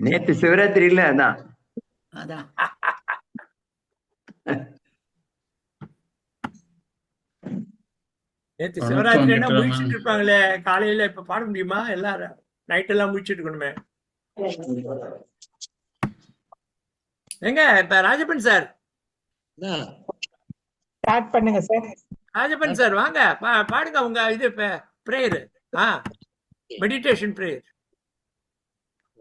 நேத்து சிவராத்திரி இல்ல, அதான். அதான் நேத்து சிவராத்திரி என்ன முடிச்சுட்டு இருப்பாங்களே காலையில. இப்ப பாட முடியுமா? எல்லாரும் நைட் எல்லாம் முடிச்சுட்டு இருக்கணுமே. எங்க இப்ப ராஜப்பன் சார், ஸ்டார்ட் பண்ணுங்க சார். ராஜப்பன் சார் வாங்க, பாடுங்க உங்க இது பிரேயர், மெடிடேஷன் பிரேயர்.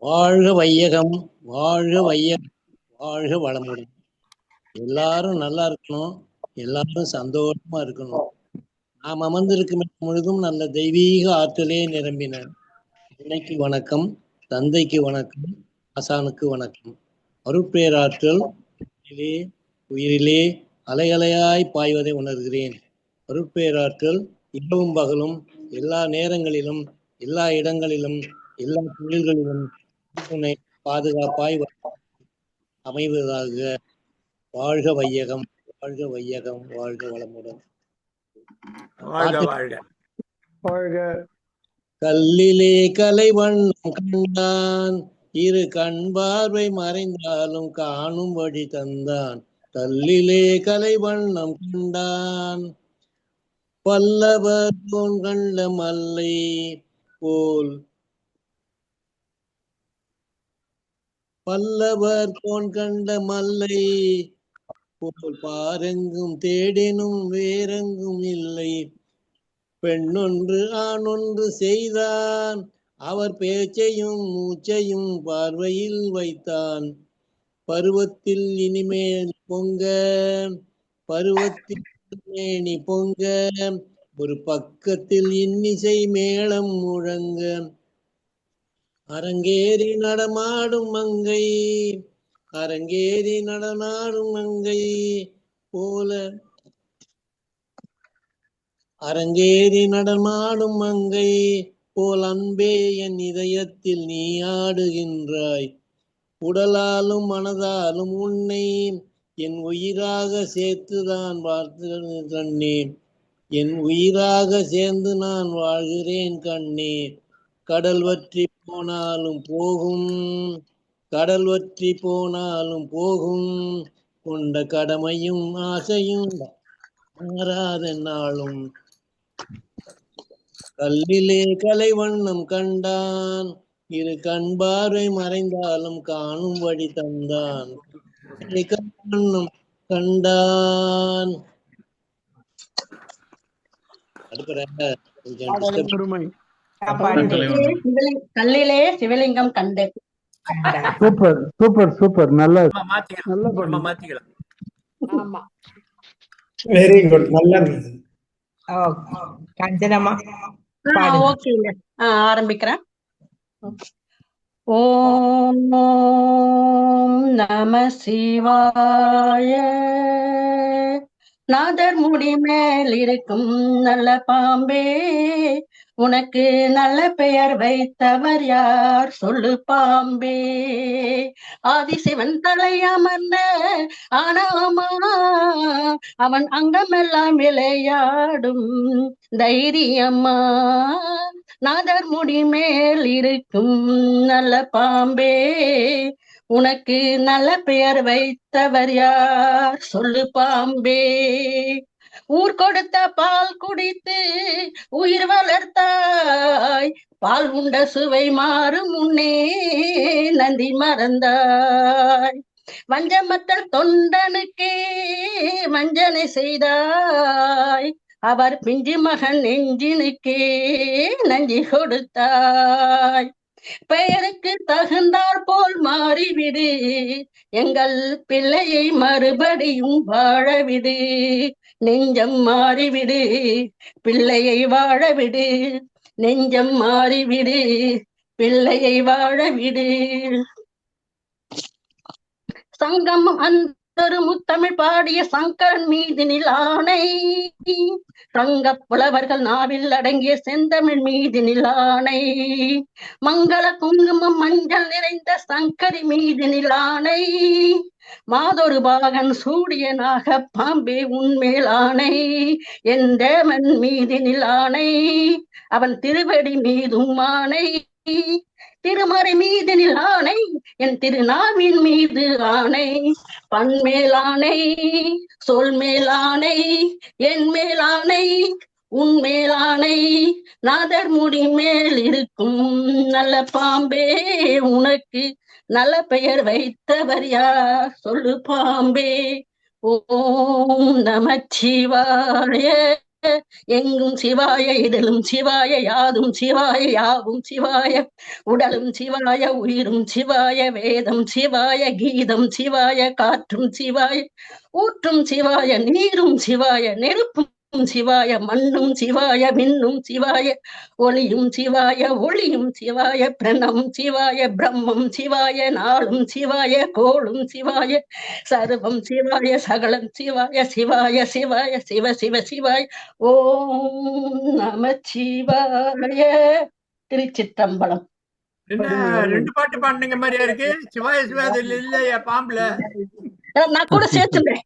வாழ்க வையகம், வாழ்க வையகம், வாழ்க வளமுடன். எல்லாரும் நல்லா இருக்கணும், எல்லாரும் சந்தோஷமா இருக்கணும். நாம் அமர்ந்திருக்கும் முழுதும் நல்ல தெய்வீக ஆற்றலே நிரம்பின. அன்னைக்கு வணக்கம், தந்தைக்கு வணக்கம், ஆசானுக்கு வணக்கம். அருட்பேராற்றல் உயிரிலே அலையலையாய் பாய்வதை உணர்கிறேன். அருட்பேராற்றல் இரவும் பகலும் எல்லா நேரங்களிலும் எல்லா இடங்களிலும் எல்லா தொழில்களிலும் பாதுகாப்பாய் அமைவதாக. வாழ்க வையகம், வாழ்க வையகம், வாழ்க வளமுடன். கல்லிலே கலைவண்ணம் கண்டான், இரு கண் பார்வை மறைந்தாலும் காணும் வழி தந்தான். கல்லிலே கலைவண்ணம் கண்டான், பல்லவர் தோன் கண்ட மல்லை போல், பல்லவர் தோன் கண்ட மல்லை போல் பாரெங்கும் தேடினும் வேறெங்கும் இல்லை. பெண்ணொன்று ஆணொன்று செய்தான், அவர் பேச்சையும் மூச்சையும் பார்வையில் வைத்தான். பருவத்தில் இனிமேல் பொங்க, பருவத்தில் மேனி பொங்க, ஒரு பக்கத்தில் இன்னிசை மேளம் முழங்க. அரங்கேறி நடமாடும் மங்கை, அரங்கேறி நடனாடும் மங்கை போல, அரங்கேறி நடமாடும் மங்கை போல் அன்பே என் இதயத்தில் நீ ஆடுகின்றாய். உடலாலும் மனதாலும் உன்னை என் உயிராக சேர்த்துதான் பார்த்து கண்ணே, என் உயிராக சேர்ந்து நான் வாழ்கிறேன் கண்ணே. கடல் வற்றி போனாலும் போகும், கடல் வற்றி போனாலும் போகும், கொண்ட கடமையும் ஆசையும் மாறாத நாளும். கல்லிலே கலைவண்ணம் கண்டான், இரு கண் பார்வை மறைந்தாலும் காணும் வழி தந்தான். கலைவண்ணம் கண்டான். கல்லிலே சிவலிங்கம் கண்டு. Super super super. நல்ல மாத்திக்கலாம். ஆமா, வெரி குட். நல்லா காஞ்சனமா ஓகேங்க. ஆரம்பிக்கிறேன். ஓம் நம சிவாய. நாதர் முடி மேல் இருக்கும் நல்ல பாம்பே, உனக்கு நல்ல பெயர் வைத்தவர் யார் சொல்லு பாம்பே. ஆதிசிவன் தலை அமர்ந்த ஆனாமா, அவன் அங்கமெல்லாம் விளையாடும் தைரியம்மா. நாதர் முடி மேல் இருக்கும் நல்ல பாம்பே, உனக்கு நல்ல பெயர் வைத்தவர் யார் சொல்லு பாம்பே. ஊர் கொடுத்த பால் குடித்து உயிர் வளர்த்தாய், பால் உண்ட சுவை மாறும் முன்னே நந்தி மறந்தாய். வஞ்சமற்ற தொண்டனுக்கே வஞ்சனை செய்தாய், அவர் பிஞ்சு மகன் நெஞ்சினுக்கே நஞ்சி கொடுத்தாய். பெயருக்கு தகுந்தால் போல் மாறிவிடு, எங்கள் பிள்ளையை மறுபடியும் வாழவிடு. நெஞ்சம் மாறிவிடு, பிள்ளையை வாழவிடு. நெஞ்சம் மாறிவிடு, பிள்ளையை வாழவிடு. சங்கமம் அந்தரு முத்தமிழ் பாடிய சங்கரன் மீதினில் ஆணை, தங்க புலவர்கள் நாவில் அடங்கிய செந்தமிழ் மீதினில் ஆணை. மங்கள குங்குமம் மஞ்சள் நிறைந்த சங்கரி மீதினில் ஆணை. மாதொரு பாகன் சூடிய நாக பாம்பே உன்மேல் ஆணை. என் தேவன் மீதினில் ஆணை, அவன் திருவடி மீதும் ஆணை. திருமறை மீதனில் ஆணை, என் திருநாவின் மீது ஆணை, பண்மேலானை, சொல் மேலானை, என் மேலானை, உன் மேலானை, நாதர் முடி மேல் இருக்கும் நல்ல பாம்பே, உனக்கு நல்ல பெயர் வைத்தவர் யார் சொல்லு பாம்பே. ஓம் நமச்சிவாய. எங்கும் சிவாய, இதிலும் சிவாய, யாதும் சிவாய, யாவும் சிவாய, உடலும் சிவாய, உயிரும் சிவாய, வேதம் சிவாய, கீதம் சிவாய, காற்றும் சிவாய, ஊற்றும் சிவாய, நீரும் சிவாய, நெருப்பும் சிவாய, மண்ணும் சிவாய, விண்ணும் சிவாய, ஒளியும் சிவாய, ஒளியும் சிவாய, பிரணம் சிவாய, பிரம்மம் சிவாய, நாளும் சிவாய, கோளும் சிவாய, சர்வம் சிவாய, சகலம் சிவாய, சிவாய சிவாய, சிவ சிவ சிவாய. ஓம் நமச்சிவாய. திருச்சிற்றம்பலம். என்ன 2 பாட்டு பாடுனீங்க மாதிரியா இருக்கு? சிவாய சிவாய இல்லையா பாம்புல? நான் கூட சேர்த்துட்டேன்.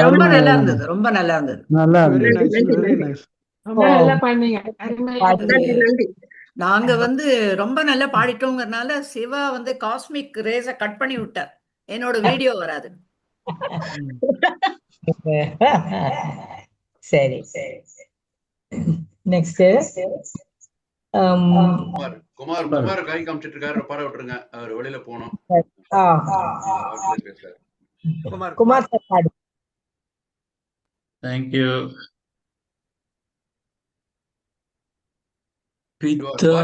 ரொம்ப நல்லா இருந்தது, ரொம்ப நல்லா இருந்தது. நல்லா நன்றி, இருந்தது. நன்றி, நன்றி. ரொம்ப நல்லா பண்ணீங்க. நன்றி, நன்றி. நாங்க ரொம்ப நல்லா பாடிட்டோங்கிறதுனால சிவா காஸ்மிக் ரேஸ கட் பண்ணி விட்டார். என்னோட வீடியோ வராது. சரி சரி. நெக்ஸ்ட் குமார் குமார் கை காமிச்சிட்டு இருக்காரு, பாட விட்டுருங்க, அவர் வெளியில போனோம். குமார் சார் பாடு. தேங்க்யூ. பித்தா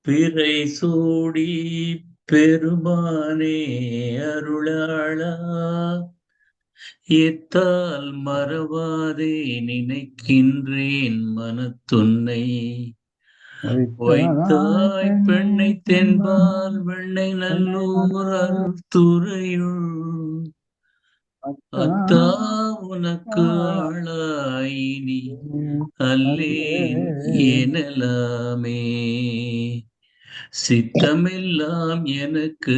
பிறை சூடி பெருமானே அருளாளா, எத்தால் மறவாதே நினைக்கின்றேன் மனத்துன்னை, வைத்தாய் பெண்ணை தென்பால் வெண்ணை நல்லூர் அருத்துறையுள், அத்தா உனக்கு ஆளாயினி அல்லேன் எனலாமே, சித்தமெல்லாம் எனக்கு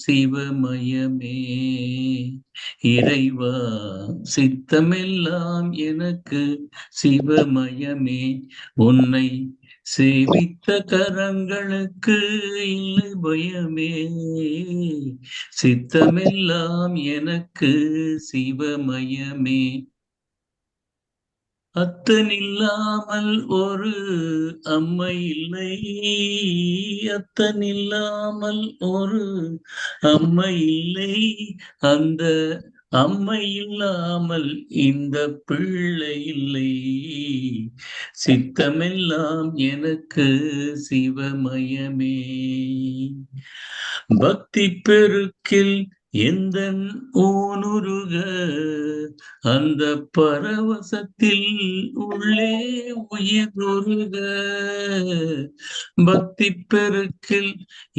சிவமயமே இறைவா, சித்தமெல்லாம் எனக்கு சிவமயமே, உன்னை சேவித்த கரங்களுக்கு இல்லை பயமே, சித்தமெல்லாம் எனக்கு சிவமயமே, அத்தனில்லாமல் ஒரு அம்மை இல்லை, அத்தனில்லாமல் ஒரு அம்மை இல்லை, அந்த அம்மை இல்லாமல் இந்த பிள்ளை இல்லை, சித்தமெல்லாம் எனக்கு சிவமயமே, பக்தி பெருக்கில் எந்தன் ஊனுருக, அந்த பரவசத்தில் உள்ளே உயிர்வுருக, பக்தி பெருக்கில்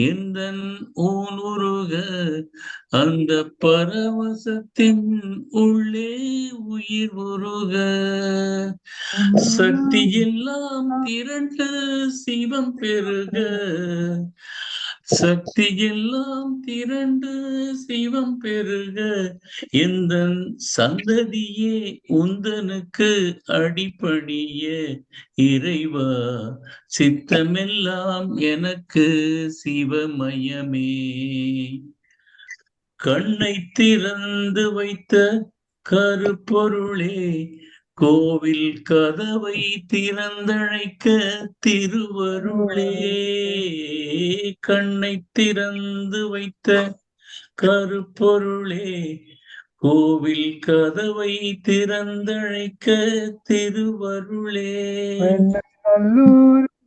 எந்தன் ஊனுருக, அந்த பரவசத்தின் உள்ளே உயிர் உருக, சக்தி எல்லாம் திரண்டு சிவம் பெருக, சக்தி எல்லாம் திரண்டு சிவம் பெருக, எந்த சந்ததியே உந்தனுக்கு அடிபணிய இறைவா, சித்தமெல்லாம் எனக்கு சிவமயமே, கண்ணை திறந்து வைத்த கருப்பொருளே, கோவில் கதவை திறந்தழைக்க திருவருளே, கண்ணை திறந்து வைத்த கருப்பொருளே, கோவில் கதவை திறந்தழைக்க திருவருளே,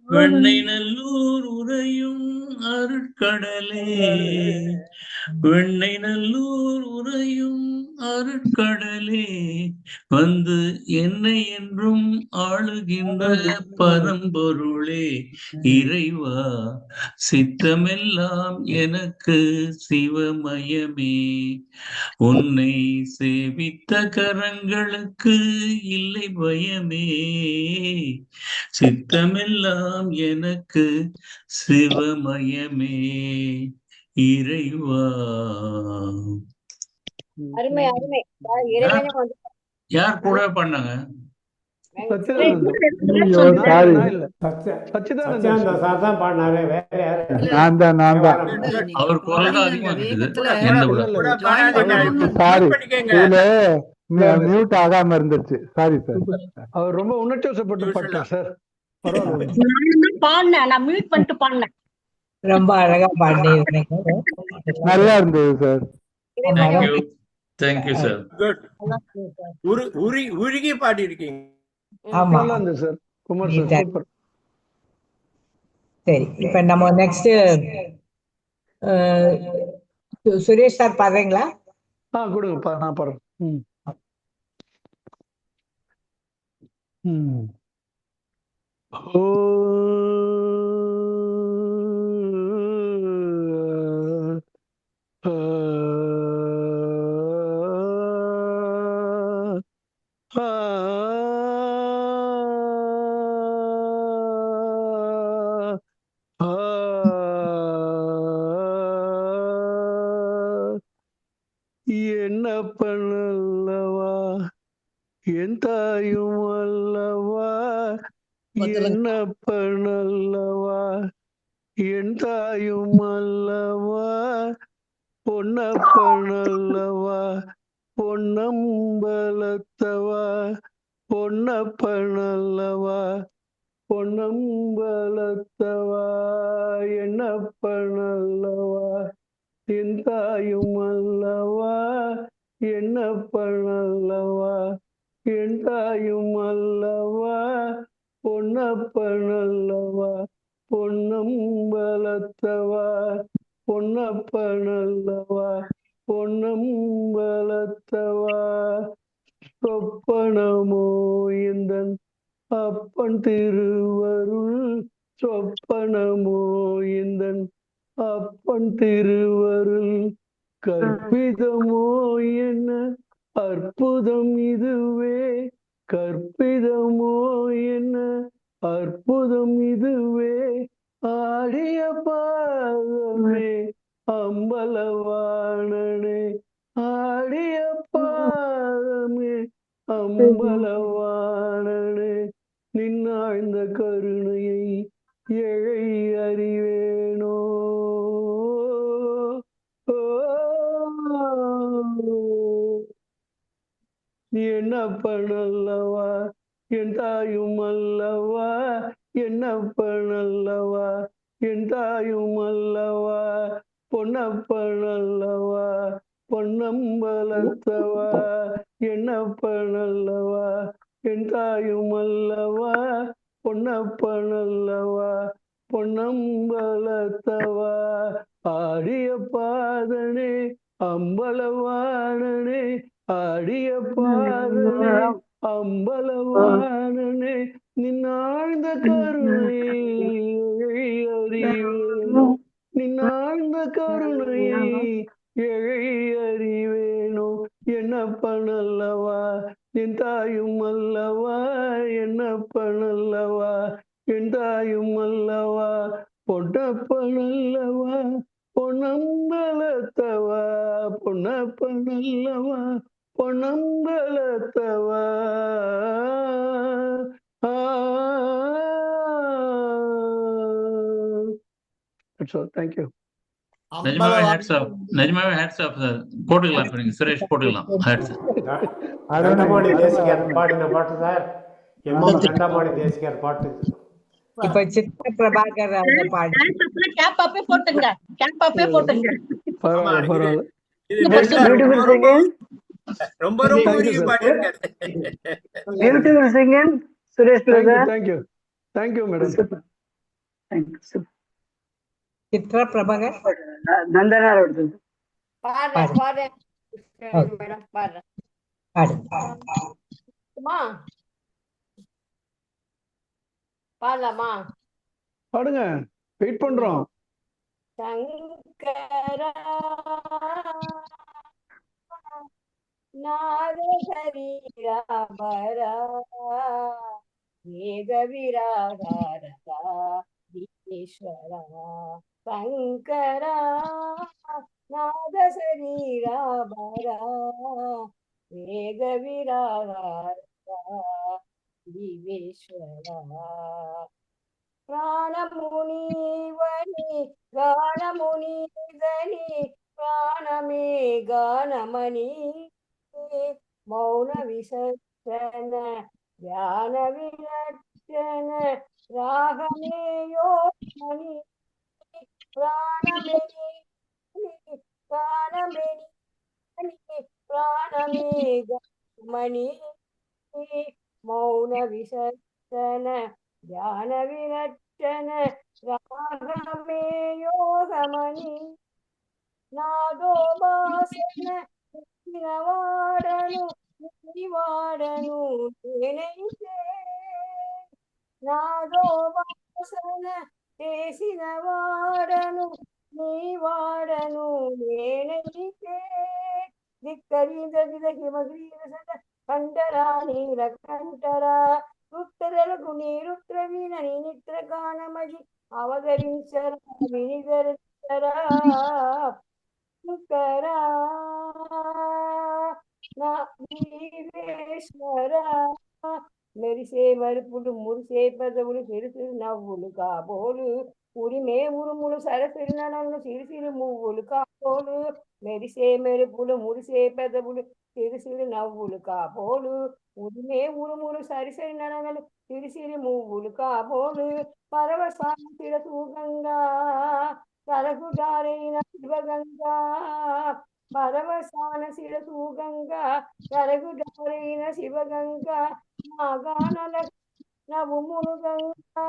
வெண்ணை நல்லூர் உறையும் அருட்கடலே, வெண்ணை நல்லூர் உறையும் அருட்கடலே, வந்து என்னை என்றும் ஆளுகின்ற பரம்பொருளே, இறைவா, சித்தமெல்லாம் எனக்கு சிவமயமே, உன்னை சேவித்த கரங்களுக்கு இல்லை பயமே, சித்தமெல்லாம் எனக்கு சிவமயமே, இறைவா. அருமை அருமை. யார் கூட பண்ணாங்க? சச்சிதானந்தன் சார் தான் பாடினாரு, வேற யாரு? அவர் குரல் தான் அதிகமா கேக்குது என்ன விட. மியூட் ஆகாம இருந்துச்சு. Sorry sir. அவர் ரொம்ப உணர்ச்சி வசப்பட்டு பாட்டார் சார். பாடினேன், நான் மியூட் பண்ணிட்டு பாடினேன். ரொம்ப அழகா பாடினீங்க. நல்லா இருந்தது சார். Thank you sir. உருகி பாடி இருக்கீங்க. ஆமா நல்லா இருந்தது சார். Kumar sir super. சரி, இப்ப நம்ம நெக்ஸ்ட் சுரேஷ் சார் பாடுறீங்களா? கொடுங்கப்பா, நான் பாடுறேன். ஓ என்ன பண்ணல்லவா என் தாயும் அல்லவா, என்ன பண்ணல்லவா என் தாயும் அல்லவா, பொன்னப்பனல்லவா பொன்னம்பலத்தவா, பொன்னப்பனல்லவா பொன்னம்பலத்தவா, என்ன பண்ணல்லவா என் தாயும் அல்லவா, என்ன பண்ணல்லவா என் தாயும் அல்லவா, பொன்னப்பனல்லவா பொன்னம்பலத்தவா, பொன்னப்பனல்லவா பொன்னம்பலத்தவா, சொப்பனமோ எந்தன் அப்பன் திருவருள், சொப்பனமோ எந்தன் அப்பன் திருவருள், கற்பிதமோ என்ன அற்புதம் இதுவே, கற்பிதமோ என்ன அற்புதம் இதுவே, ஆடிய பாதமே அம்பலவாணனே, ஆடிய பாதமே அம்பலவாணனே, நின்னாழ்ந்த கருணையை ஏழை அறிவேனோ, என்ன பண்ணல்லவா என் தாயும் அல்லவா, என்ன பண்ணல்லவா என் தாயும் அல்லவா, பொன்னப்பனல்லவா பொன்னம்பலத்தவா, என்ன பண்ணல்லவா என் தாயும் அல்லவா, பொன்னப்பனல்லவா பொன்னம்பலத்தவா, ஆடிய பாதனே அம்பலவாணனே, ஆடிய பாதனே அம்பலவாணனே, நின்னாழ்ந்த கருணையை அறிவேனோ, நின்னாழ்ந்த கருணையை ஏழை அறிவேனோ, என்ன பண்ணல்லவா என் தாயும் அல்லவா, என்ன பண்ணல்லவா என் தாயும் அல்லவா, பொன்னப்பனல்லவா பொன்னம்பலத்தவா, பொன்னப்பனல்லவா பொன்னம்பலத்தவா. That's all. Thank you. நிஜமாவே ஹேட்ஸ் ஆஃப், நிஜமாவே ஹேட்ஸ் ஆஃப் சார். போட்டுக்கலாம் இப்ப நீங்க சுரேஷ் போட்டுக்கலாம் ஹேட்ஸ். தண்டபாணி தேசிகர் பாடின பாட்டு சார், தண்டபாணி தேசிகர் பாட்டு. இப்ப சித்ர பிரபாகர் அவங்க பாடு. கேப் அப்பே போட்டுங்க, கேப் அப்பே போட்டுங்க. பரவாயில்ல பரவாயில்ல. ரொம்ப ரொம்ப உருகி பாடி இருக்காரு. Beautiful singing, Suresh brother. Thank you. Thank you, madam. Thank you. Chitra Prabhakar Nandanar அவர்கள் பாடுறேன் பாடுறேன் மேடம், பாடுறேன். பாடு. பாடலாமா? பாடுங்க, வெயிட் பண்றோம். சங்கரா நாதஹரிராபரா ஏகவிராகாரதா ஈஸ்வரா, சங்கரா நாதசரீராபரா ஏகவிராகாரதா ஜீவேஸ்வரா பிராணமுனீவனி கானமுனீதனி பிராணமே கானமணி மௌன விசர்ஜன தியான விலட்சண ராகமே யோகமணி பிராணமெனி பிராணமெனி பிராணமே கானமணி மௌன விசர்ஜன ಧ್ಯಾನ ವಿರಕ್ಷಣ ರಾಗಮೇ ಯೋಗಮಣಿ ನಾದೋ ಬಾಸನ ವಾಡನು ವಾಡನು ಏನೈತೆ ನಾದೋ ಬಾಸನ చేసిన వాడను నీ వాడను నేనైతే దిక్కరీద హిమగ్రీవ సద కంఠరా నీల కంఠరా రుక్తదలకు నీరుత్రవీనని నిత్రగానమది అవతరించరా వినిధరించరా శంకరా నా జీవేశ్వరా మెరిసే మరుపులు మురిసే పెదవులు సిరిసిరి నవ్వులు కాబోలు ఉరిమే ఉరుములు సరసిరి నడలు సిరిసిరి మువ్వులు కాబోలు మెరిసే మెరుపులు మురిసే పెదవులు సిరిసిరి నవ్వులు కాబోలు ఉరిమే ఉరుములు సరిసరి నడగలు సిరిసిరి మువ్వులు కాబోలు పరవసాన శిరసూగంగా తలకు జారైన శివగంగా పరవసాన శిరసూగంగా తలకు జారైన శివగంగా నా గానల నవ్వుములు గంగా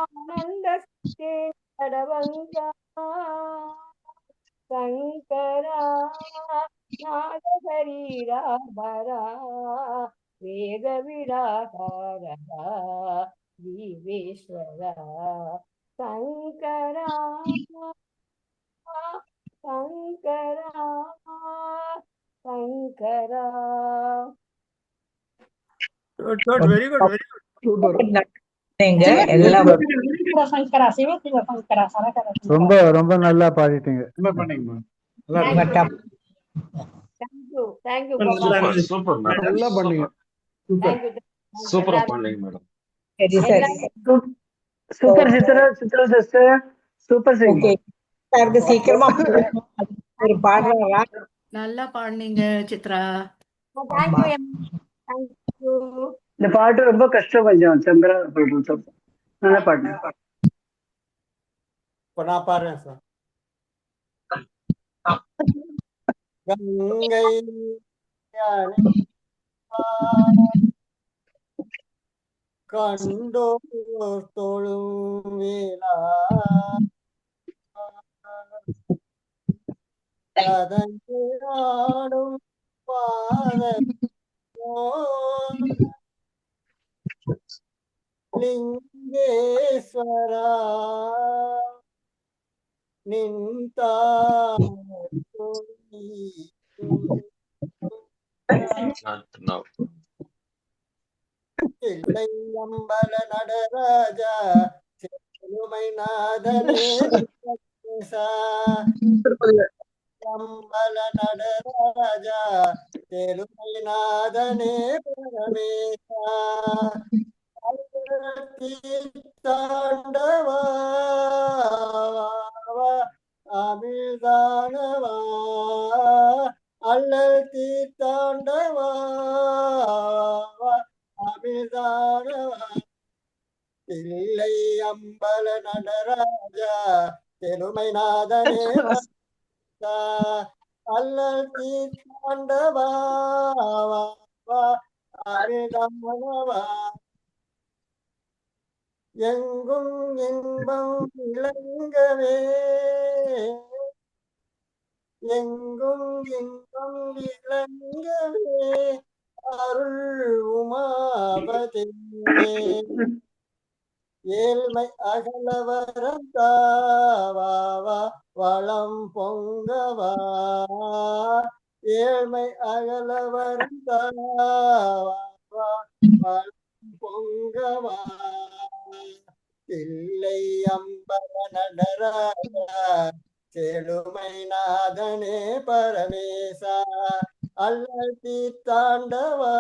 ఆనంద నడవంగా శంకరా నాద శరీరాభరా వేద విరాహారరా జీవేశ్వరా Shankara Shankara Shankara very good very good super. நீங்க எல்லாம் சங்கரா சிவசிவ சங்கரா சரகர ரொம்ப ரொம்ப நல்லா பாடிட்டீங்க. தேங்க்யூ சூப்பர் மேடம், நல்லா பண்ணீங்க. சூப்பரா பண்ணீங்க மேடம். சரி சரி super Chitra sister super Singh. Okay சாருக்கு சீக்கிரமா ஒரு பாடுறாரா? நல்லா பாடுனீங்க சித்ரா. தேங்க்யூ. இந்த பாட்டு ரொம்ப கஷ்டம், கொஞ்சம் சந்திரா நல்லா பாட்டு. இப்ப நான் பாடுறேன் சார். கங்கை கண்டோர் தொழும் வேளா அதனாடும் பாத லிங்கேஸ்வரா இல்லை அம்பல நடராஜா செலுமை நாதனே அம்பல நடராஜா செலுமை நாதனே பரமேசா தாண்டவா அமிர்தானவா அல்லல் தீர்த்தாண்டவா அமிர்தானவா இல்லை அம்பல நடராஜா தெலுமை நாதனே அல்லல் தீர்த்தாண்டவா அமிர்தானவா எங்கும் இன்பம் விளங்கவே எங்கும் இன்பம் விளங்கவே அருள் உமாபதே ஏழ்மை அகலவரம் தாவா வளம் பொங்கவா ஏழ்மை அகலவரம் தாவா வளம் பொங்கவா இல்லை அம்பல நடராஜா செழுமை நாதனே பரமேசா அல்லல் தீர்த்தாண்டவா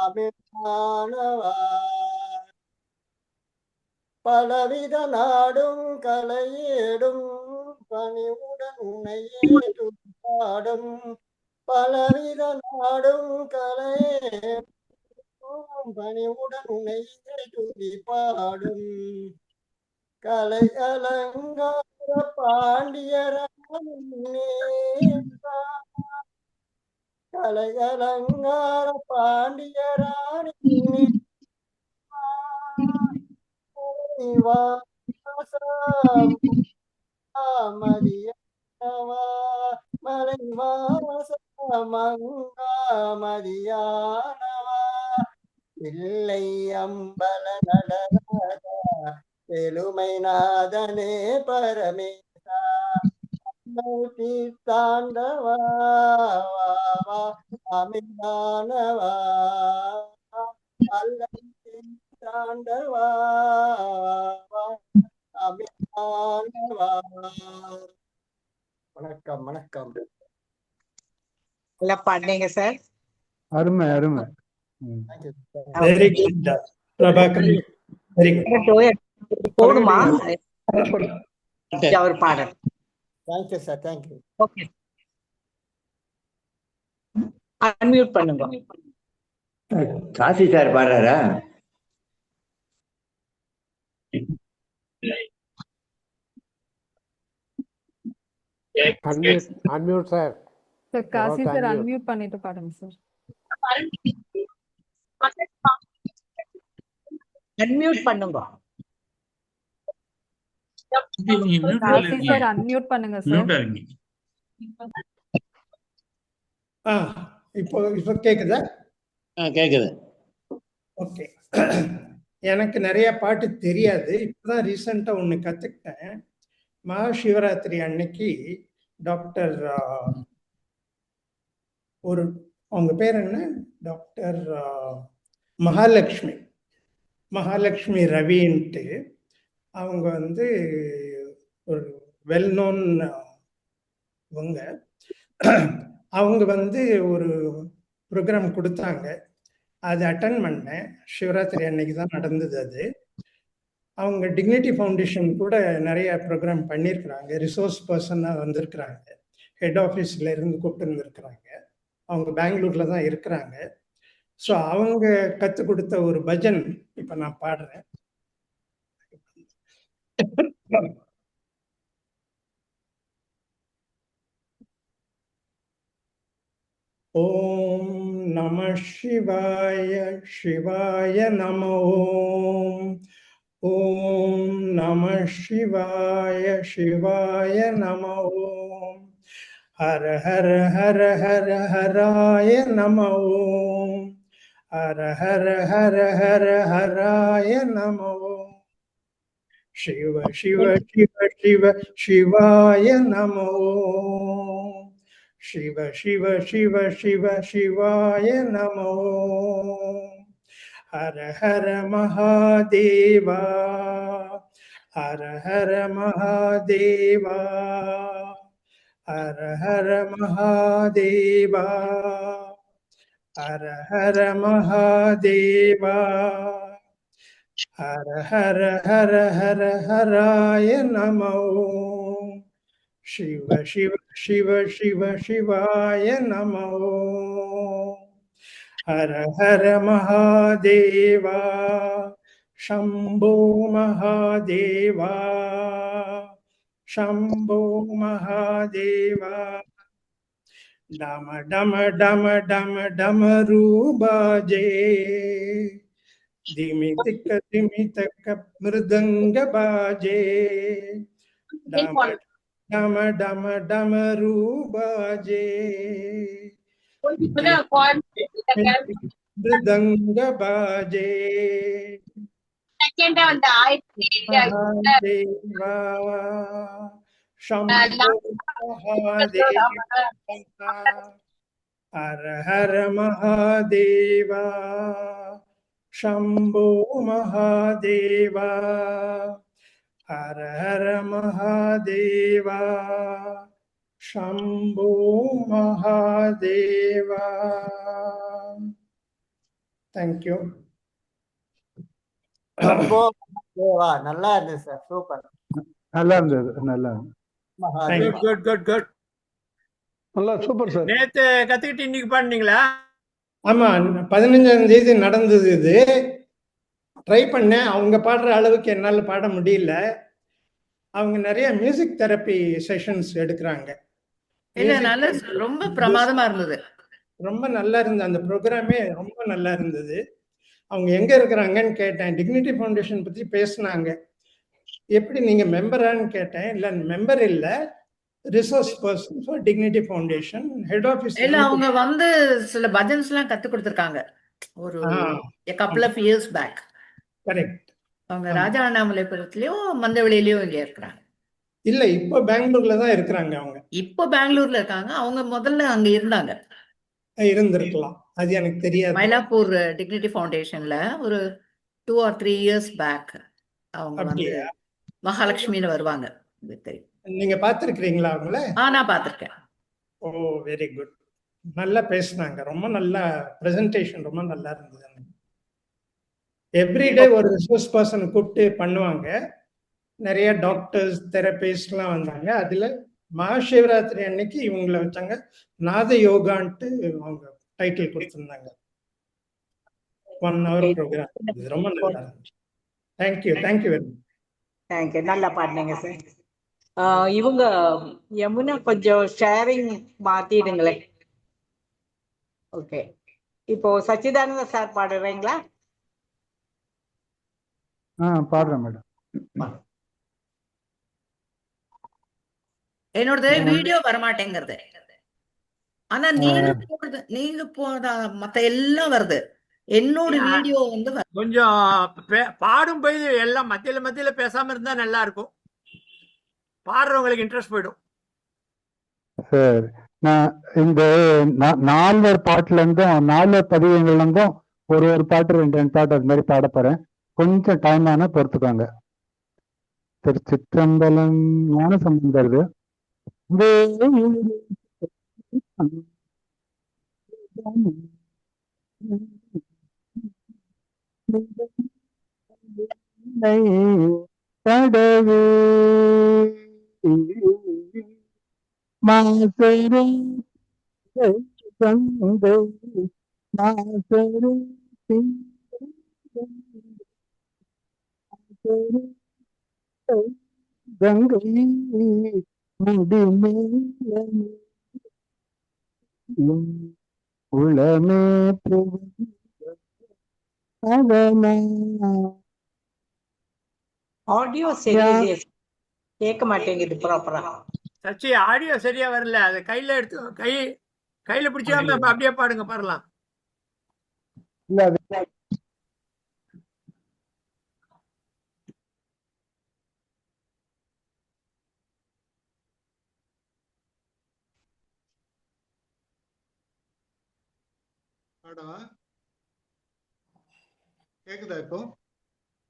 அபிமானவா பலவித நாடும் கலையேடும் பணிவுடன் உன்னையே பாடும் பலவித நாடும் கலையேடும் பணிவுடன் உன்னையே துதி பாடும் கலை அலங்கார பாண்டியரானே கலை அலங்கார பாண்டியரானே மதியானவா மலைவாச மங்கா மதியானவா இல்லை அம்பல நடராஜா பெருமை நாதனே பரமேசா தாண்டவா அமிதானவா அல்ல தாண்டவா அபிமானவா. வணக்கம் வணக்கம். நல்லா பாடுனீங்க சார். அருமை அருமை. Very good Prabhakar. Very good. போடுமா அவர் பாடு. Thank you sir. Thank you. Okay unmute பண்ணுங்க. காசி சார் பாடுறாரா? Unmute sir. Sir Kasi sir unmute பண்ணிட்டு பாருங்க சார். அன்மியூட் பண்ணுங்க. காசி சார் அன்மியூட் பண்ணுங்க சார். இப்போ கேக்குதா? கேக்குது. ஓகே. எனக்கு நிறைய பாட்டு தெரியாது. இப்பதான் ரீசெண்டா ஒண்ணு கத்துக்கிட்டேன். மகாசிவராத்திரி அன்னைக்கு டாக்டர் ஒரு அவங்க பேர் என்ன, டாக்டர் மகாலட்சுமி ரவின்ட்டு அவங்க வந்து ஒரு வெல் நோன் அவங்க வந்து ஒரு ப்ரோக்ராம் கொடுத்தாங்க. அது அட்டன் பண்ணேன். சிவராத்திரி அன்னைக்கு தான் நடந்தது அது. அவங்க டிக்னிட்டி ஃபவுண்டேஷன் கூட நிறைய ப்ரோக்ராம் பண்ணியிருக்கிறாங்க. ரிசோர்ஸ் பர்சனாக வந்திருக்கிறாங்க. ஹெட் ஆஃபீஸில் இருந்து கூப்பிட்டு இருந்திருக்கிறாங்க. அவங்க பெங்களூர்ல தான் இருக்கிறாங்க. ஸோ அவங்க கற்றுக் கொடுத்த ஒரு பஜன் இப்போ நான் பாடுறேன். ஓம் நம சிவாய சிவாய நம ஓம். ஓம் நம சிவாய சிவாய நம ஓம். ஹர ஹர ஹர ஹர ஹராய நம ஓம். ஹர ஹர ஹர ஹர ஹராய நம ஓம். சிவ சிவ சிவ சிவ சிவாய நம ஓம். சிவ சிவ சிவ சிவ சிவாய நம ஓம். ஹர ஹர மகாதேவா ஹர ஹர மகாதேவா ஹர ஹர மகாதேவா ஹர ஹர மகாதேவா ஹர ஹர ஹர ஹர ஹராய நம ஓம். சிவ சிவ சிவ சிவ சிவாய நம ஓம். ஹர ஹர மகாதேவா சம்போ மகாதேவா சம்போ மகாதேவா. டம டம டம டம டமரு பாஜே திமி திக்க மிருதங்க பாஜே. டம டம டம டமரு பாஜே மிருதங்க பாஜே. மகாதேவா சம்போ மகாதேவா. ஹர ஹர மகாதேவா சம்போ மகாதேவா. ஹர ஹர மகாதேவா சம்போ மகாதேவா. தேங்க்யூ. ரொம்ப நல்லா இருந்தது சார், சூப்பர். நல்லா இருந்தது, நல்லா இருந்தது. Good good good good. நல்லா சூப்பர் சார். நேத்து கத்துக்கிட்டு இன்னைக்கு பாடுனீங்களா? ஆமா, 15ஆம் தேதி நடந்தது இது. ட்ரை பண்ணேன். அவங்க பாடுற அளவுக்கு என்னால் பாட முடியல. அவங்க நிறைய மியூசிக் தெரப்பி செஷன்ஸ் எடுக்கிறாங்க. இல்ல நல்ல ரொம்ப பிரமாதமா இருந்தது. ரொம்ப நல்லா இருந்தது. அந்த ப்ரோக்ராமே ரொம்ப நல்லா இருந்தது. அவங்க எங்க இருக்கிறாங்கன்னு கேட்டேன். டிக்னிட்டி ஃபவுண்டேஷன் பத்தி பேசினாங்க. எப்படி நீங்க மெம்பரான்னு கேட்டேன். இல்ல மெம்பர் இல்ல, resource person for dignity foundation, head office. இல்ல அவங்க வந்து சில பஜன்ஸ் எல்லாம் கத்து கொடுத்திருக்காங்க ஒரு couple of years back. Correct. அவங்க ராஜா அண்ணாமலைபுரத்துலயும் மந்தவெளியிலயும் இங்க இருக்கிறாங்க. இல்ல இப்போ பெங்களூர்ல தான் இருக்கிறாங்க. அவங்க இப்போ பெங்களூர்ல இருக்காங்க. அவங்க முதல்ல அங்க இருந்தாங்க. இருந்திருக்கலாம், அது எனக்கு தெரியாது. மயிலாப்பூர் டிக்னிட்டி ஃபவுண்டேஷன்ல ஒரு 2 or 3 years பேக் அவங்க வந்து மகாலட்சுமியில வருவாங்க. தெரியும். நீங்க பாத்துருக்கீங்களா அவங்கள? நான் பாத்திருக்கேன். ஓ வெரி குட். நல்லா பேசினாங்க. ரொம்ப நல்லா பிரசன்டேஷன், ரொம்ப நல்லா இருந்தது. எவ்ரிடே ஒரு ரிசோர்ஸ் பர்சன் கூப்பிட்டு பண்ணுவாங்க. நிறைய டாக்டர்ஸ், தெரபிஸ்ட்லாம் வந்தாங்க. அதுல மகாசிவராத்திரி அன்னைக்கு இவங்களை வச்சாங்க. நாத யோகான்ட்டு அவங்க டைட்டில் கொடுத்துருந்தாங்க. 1 hour ப்ரோக்ராம். இது ரொம்ப நல்லா இருந்துச்சு. Thank you, thank you very much. Thank you, நல்லா பாடுனீங்க சார். இவங்க யமுனா கொஞ்சம் ஷேரிங் மாத்திடுங்களேன். ஓகே, இப்போ சச்சிதானந்த சார் பாடுறீங்களா? பாடுறேன் மேடம். என்னோடது வீடியோ வரமாட்டேங்கிறது. ஆனா நீங்க போத மத்த எல்லாம் வருது. என்னோட வீடியோ வந்து கொஞ்சம் பாடும் போது எல்லாம் மத்தியில பேசாம இருந்தா நல்லா இருக்கும். பாடுறவங்களுக்கு இன்ட்ரெஸ்ட் போயிடும். சரி, நான் இந்த 4 பாட்டுல இருந்தும் 4 பதிவுகள்ல இருந்தும் ஒரு பாட்டு 2 பாட்டு அது மாதிரி பாட போறேன். கொஞ்சம் டைம் ஆனா பொறுத்துக்காங்க. திருச்சிற்றம்பலம் ஞான சம்பந்தர். கடவே மாசரு கங்கை மாசரு கங்கை முடிமேலும் உளமே ஆடியோ சரியா கேட்க மாட்டேங்குது ப்ராப்பரா. சச்சி ஆடியோ சரியா வரல. அதை கையில பிடிச்சாம அப்படியே பாடுங்க, பாடலாம். கேக்குதா இப்போ?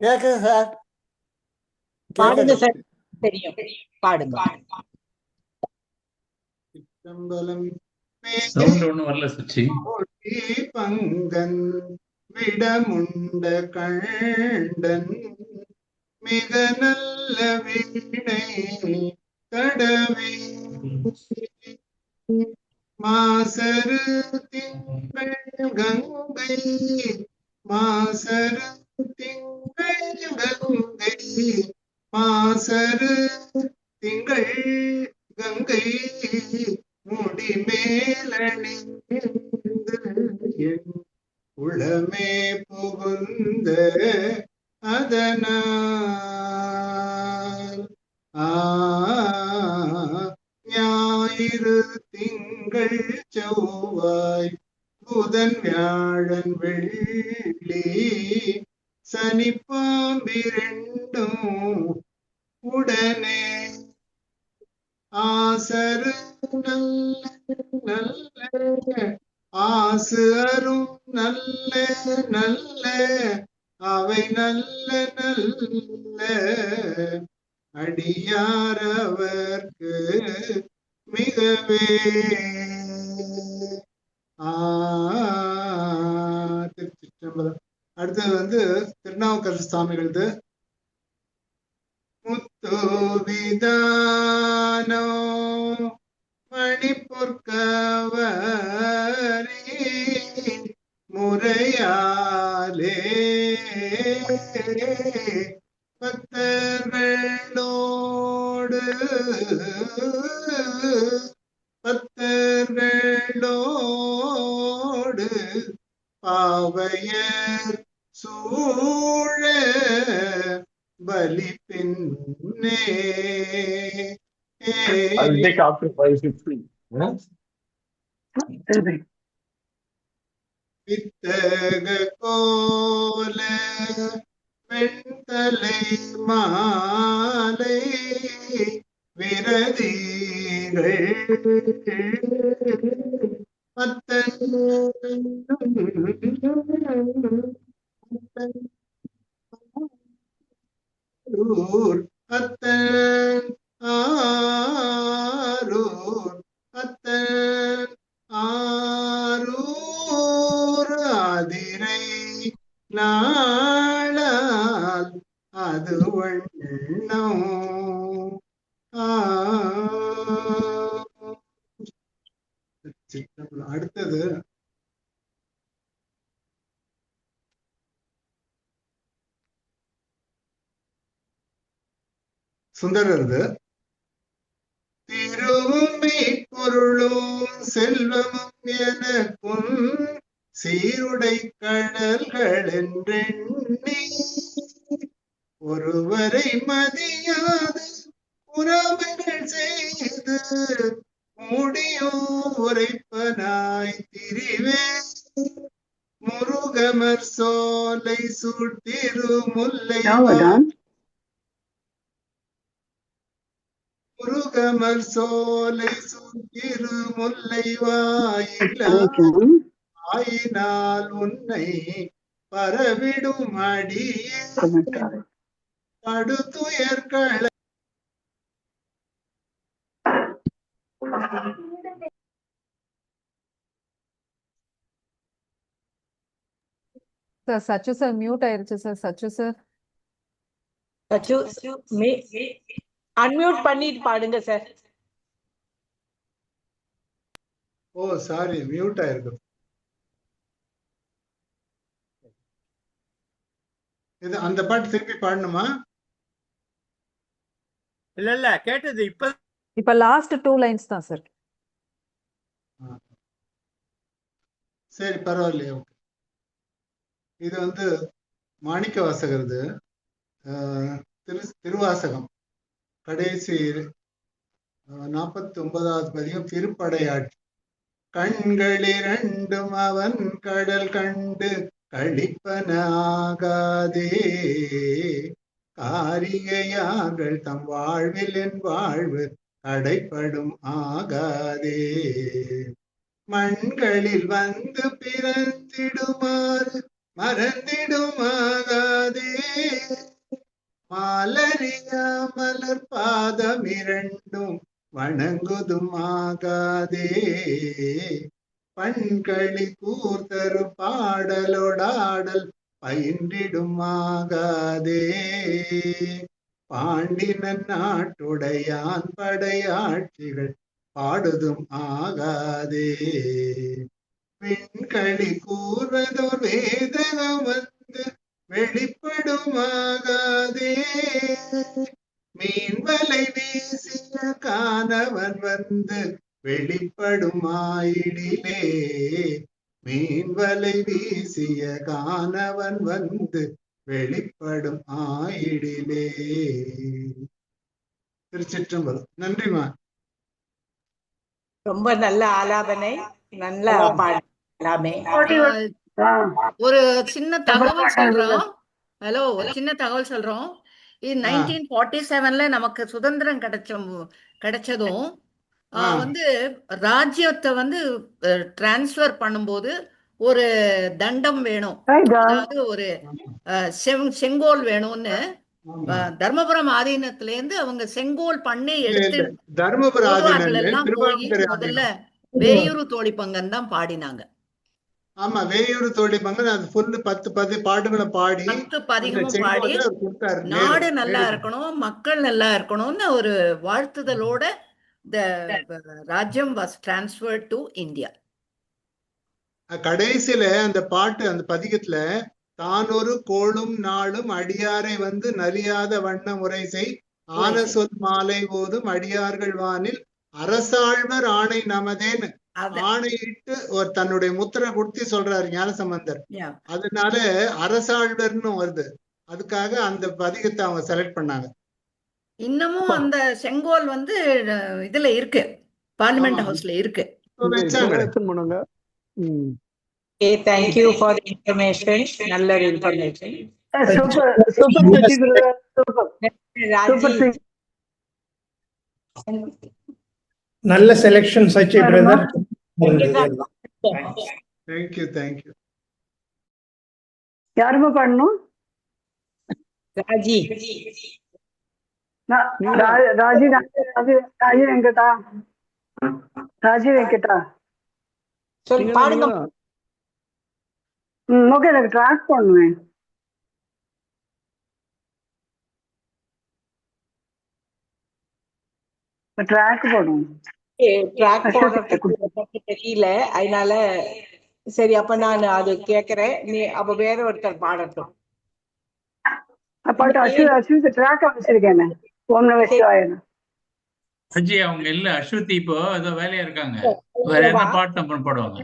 கேக்குது சார். பாடுங்க சார். தெரியும், பாடுங்க. சவுண்ட் ஒண்ணும் வரல சச்சி. பங்கன் விடமுண்ட கண்டன் மிக நல்ல வீணை கடவே மாசரு திங்கள் கங்கை மாசரு திங்கள் கங்கை மாசரு திங்கள் கங்கை முடிமேலணிந்து என் உளமே புகுந்த அதனால் ஞாயிறு திங்கள் செவ்வாய் புதன் வியாழன் வெள்ளி சனிப்பாம்பிரண்டும் உடனே ஆசரு நல்ல நல்ல ஆசு அரும் நல்ல நல்ல அவை நல்ல நல்ல அடியாரவர்க்கு மிகவே திருச்சிற்றம்பலம். அடுத்தது வந்து திருநாவுக்கரசு சுவாமிகளது முத்து விதானோ மணிப்பொற்கவரி முறையாலே பக்தர்களோடு பக்தர்களோடு பாவையர் சூழ பலி பின்னே வித்தக கோல வெண்தலை மாலை விரதிகள் அத்தன் ஆரூர் அத்தன் ஆரூர் அதிரை நாளால் அது வண்ணம் அடுத்தது சுந்தரது திருவும் பொருளும் செல்வமும் எனக்கும் சீருடை கடல்கள் என்றெண்ணி ஒருவரை மதியாது உறவுகள் செய்து முடியோ உரைப்பனாய் திரிவே முருகமர் சோலை சூட்டிரு முல்லை முருகமர் சோலை சூட்டிரு முல்லை ஆயினால் உன்னை பரவிடும் அடியே படுதுயர்கள சார் சச்சு சார் மியூட் ஆயிருச்சு சார். சச்சு சார் சச்சு அன்மியூட் பண்ணிட்டு பாடுங்க சார். ஓ சாரி, மியூட் ஆயிருக்கு. இது அந்த பாட்டு திருப்பி பாடணுமா? இல்ல கேட்டது இப்ப லாஸ்ட் 2 லைன்ஸ் தான் சார். சரி பரவாயில்லையா. இது வந்து மாணிக்க வாசகரது திருவாசகம் கடைசி 49வது பதிகம் திருப்படையாட்சி. கண்களிரண்டும் அவன் கடல் கண்டு கழிப்பனாகாதே காரிகையார்கள் தம் வாழ்வில் என் வாழ்வு கடைப்படும் ஆகாதே மண்களில் வந்து பிறந்திடுமாறு மறந்திடுமாகாதே மாலரியா மலர் பாதம் இரண்டும் வணங்குதுமாகாதே பண்களி கூர்த்தரு பாடலோடாடல் பயின்றிடுமாகாதே பாண்டினன் நாட்டுடையான் படையாட்சிகள் பாடுதும் ஆகாதே பெண்களி கூர்வதோர் வேதகம் வந்து வெளிப்படுமாகாதே மீன் வலை வீசிய காணவன் வந்து வெளிப்படுமாயிடிலே மீன் வலை வீசிய காணவன் வந்து வெளிப்படும் ஆயிடிலே. திருச்சிற்றம்பலம். நன்றிமா. ரொம்ப நல்ல ஆலாபனை, நல்ல பாடலாமே. ஒரு சின்ன தகவல் சொல்றோம். ஹலோ, ஒரு சின்ன தகவல் சொல்றோம். இது 1947ல நமக்கு சுதந்திரம் கிடைச்சதும் வந்து ராஜ்யத்தை வந்து டிரான்ஸ்பர் பண்ணும்போது ஒரு தண்டம் வேணும், அதாவது ஒரு செங்கோல் வேணும்னு தர்மபுரம் ஆதீனத்துல இருந்து அவங்க செங்கோல் பண்ணி எடுத்து எல்லாம் போய் முதல்ல வேயூரு தோழி பங்கன் தான் பாடினாங்க. ஆமா வேயூர் தோழி பங்கு அது ஃபுல்லு 10 பாட்டுகளை பாடி 10 அந்த பதிகமும் பாடி செங்கோலை அவர் கொடுத்தாரு. நாடு நல்லா இருக்கணும், மக்கள் நல்லா இருக்கணும்னு ஒரு வாழ்த்துதலோட the ராஜ்யம் was transferred to India. கடைசியில அந்த பாட்டு அந்த பதிகத்துல தான் ஒரு கோளும் நாளும் அடியாரை வந்து நலியாத வண்ண முறை செய் ஆன சொல் மாலை போதும் அடியார்கள் வானில் அரசாழ்வர் ஆணை நமதேன்னு ஆணையிட்டு ஒரு தன்னுடைய முத்திரை கொடுத்து சொல்றாரு ஞானசம்பந்தர். அதனால அரசாழ்வர்னு வருது. அதுக்காக அந்த பதிகத்தை அவங்க செலக்ட் பண்ணாங்க. இன்னமும் அந்த செங்கோல் வந்து இதுல இருக்கு, பார்லிமெண்ட் ஹவுஸ்ல இருக்கு. Okay, thank you for the information. நல்ல information. Super Sachi brother. Super. நல்ல selection Sachi brother. Thank you. யாருமா பண்ணணும்? ராஜி வெங்கடா. ராஜி வெங்கடா. சொல்லி பாடுங்க. ஓகே, எனக்கு ட்ராக் பண்ணுவேன். ட்ராக் போடுவோம். ட்ராக் போடுறதுக்கு தெரியல, அதனால சரி அப்ப நான் அது கேக்குறேன். நீ அப்ப வேற ஒருத்தர் பாடட்டும். பாட்டு அஸ்வித் ட்ராக் அமைச்சிருக்கேன். ஓம் நம சிவாய. அஜி அவங்க இல்ல, அஸ்வதி இப்போ ஏதோ வேலையா இருக்காங்க. வேற என்ன பாட்டு நம்ம பாடுவாங்க?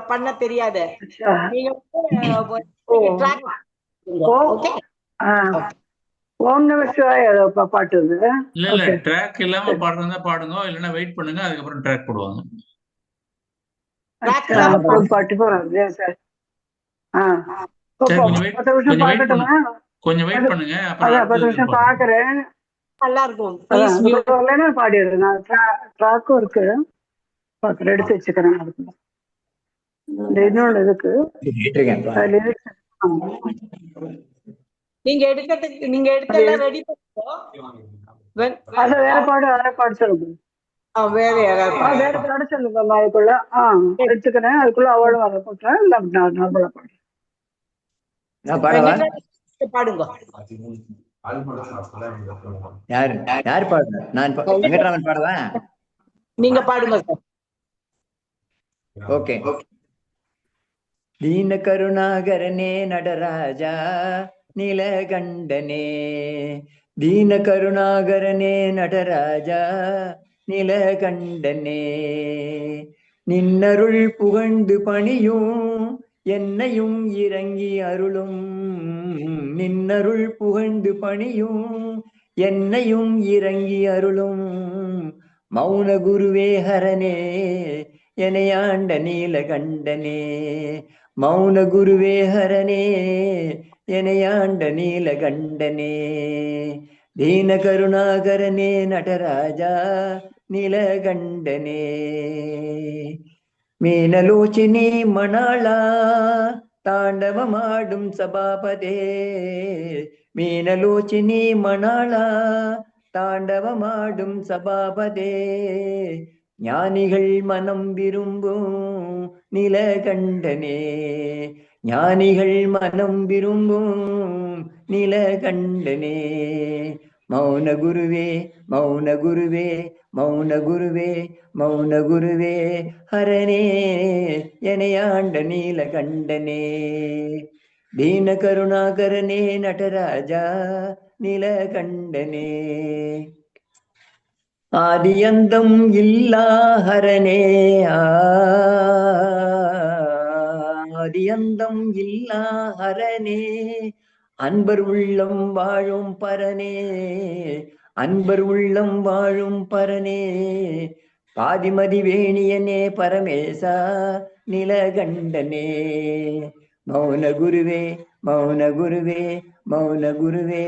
பண்ண தெரியாது. ஓம் நம சிவாய பாட்டு இல்ல ட்ராக் இல்லாம பாடுறதா பாடுங்க, இல்லன்னா வெயிட் பண்ணுங்க, அதுக்கப்புறம் ட்ராக் போடுவாங்க. பாட்டு போறாங்க சார். கொஞ்சம் வெயிட் பண்ணுங்க, அப்புறம் 10 நிமிஷம் பாக்குறேன். நல்லா இருக்கும். பாடிடுறேன். நான் ட்ராக்கும் இருக்கு, பாக்குறேன், எடுத்து வச்சுக்கிறேன். இன்னொன்று இருக்கு. நீங்க எடுக்கிறதுக்கு நீங்க எடுத்தெல்லாம் ரெடி பண்ணுங்க. அத வேற பாடு சொல்லுங்க. வேற யாராவது வேற பாட சொல்லுங்க. அதுக்குள்ள எடுத்துக்கிறேன். அதுக்குள்ள அவளும் வர போட்டேன். நார்மலா பாடுங்க. யாரு பாடுங்க? நான் வெங்கட்ராமன் பாடுவேன். நீங்க பாடுங்க சார். ஓகே. தீன கருணாகரனே நடராஜா நீலகண்டனே, தீன கருணாகரனே நடராஜா நீலகண்டனே, நின்னருள் புகழ்ந்து பணியும் என்னையும் இறங்கி அருளும், நின்னருள் புகழ்ந்து பணியும் என்னையும் இறங்கி அருளும், மௌன குருவே ஹரனே எனையாண்ட நீலகண்டனே, மௌன குருவே ஹரனே எனையாண்ட நீலகண்டனே, தீன கருணாகரனே நடராஜா நீலகண்டனே, மீனலோச்சினி மணாளா தாண்டவமாடும் சபாபதே, மீனலோச்சினி மணாளா தாண்டவமாடும் சபாபதே, ஞானிகள் மனம் விரும்பும் நீலகண்டனே, ஞானிகள் மனம் விரும்பும் நீலகண்டனே, மௌன குருவே மௌன குருவே மௌன குருவே மௌன குருவே ஹரனே எனையாண்ட நீலகண்டனே, தீன கருணாகரனே நடராஜா நீலகண்டனே, ஆதியந்தம் இல்லா ஹரனே ஆதியந்தம் இல்லா ஹரனே, அன்பர் உள்ளம் வாழும் பரனே அன்பர் உள்ளம் வாழும் பரனே, பாதிமதி வேணியனே பரமேசா நீலகண்டனே, மௌன குருவே மௌன குருவே மௌன குருவே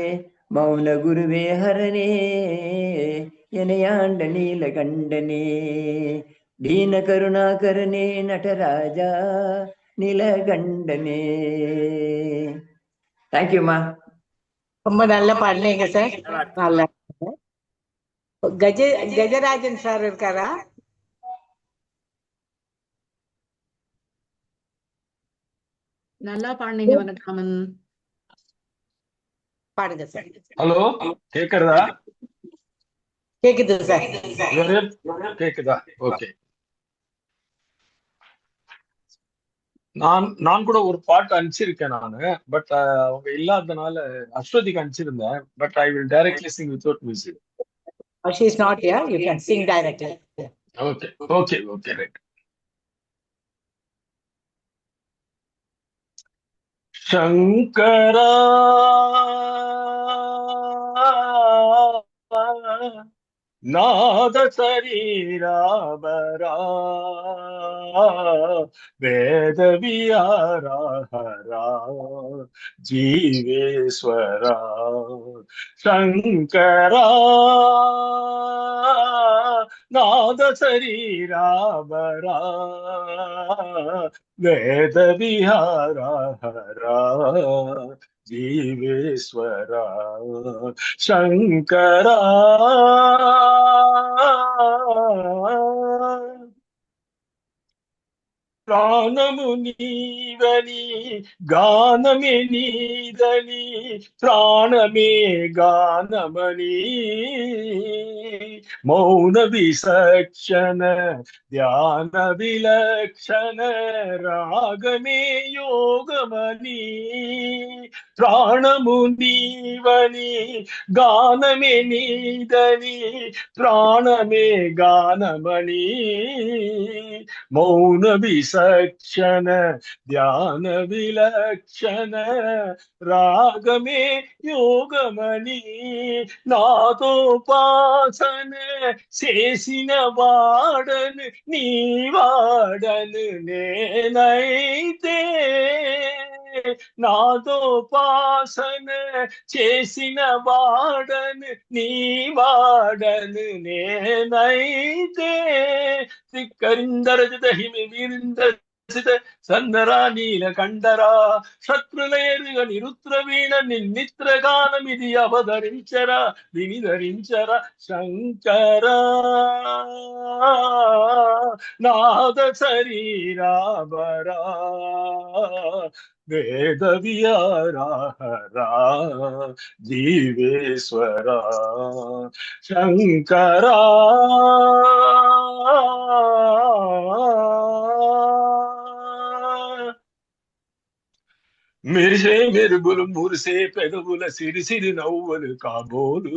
மௌன குருவே ஹரனே எனையாண்ட நீலகண்டனே, தீன கருணாகரனே நடராஜா நீலகண்டனே. தேங்க்யூமா. ரொம்ப நல்லா பாடுனீங்க சார். நல்லா. கஜராஜன் சார் இருக்காரா? நல்லா பாடுனீங்க வெங்கட்ராமன். பாடுங்க சார். ஹலோ, கேக்குறதா? கேக்குது சார். கேக்குதா? ஓகே. நான் கூட ஒரு பாட்டு அனுப்பிச்சிருக்கேன் நானு. பட் அவங்க இல்லாதனால அஸ்வதிக்கு அனுப்பிச்சிருந்தேன். But I will directly sing without music. She is not here. You can sing directly. Okay, right. Shankara நாத சரீராபரா வேதவியாரா ஹரா ஜீவேஸ்வரா சங்கரா நாத சரீராபரா வேதவியாரா ஹரா ஜீவேஸ்வரா சங்கரா ప్రాణము నీవని గానమే నీదని ప్రాణమే గానమని మౌన విసక్షణ ధ్యాన విలక్షణ రాగమే యోగమని ప్రాణము నీవని గానమే నీదని ప్రాణమే గానమని మౌన విసక్షణ ధ్యాన విలక్షణ రాగమే యోగమని నాతో పాసన చేసిన వాడను నీ వాడను నేనైతే నాతో పాసన చేసిన వాడను నీ వాడను నేనైతే ధిక్కరిందరజిత హిమి వీరిందసిత సందరా నీల కండరా శత్రులయరుగ నిరుత్ర వీణ నిన్నిత్రగానమిది అవధరించరా వినిధరించరా శంకరా నాద శరీరాబరా వేదవియారా హరా జీవేశ్వరా శంకరా మెరిసే మెరుగులు మురిసే పెదవుల సిరిసిరి నవ్వులు కాబోలు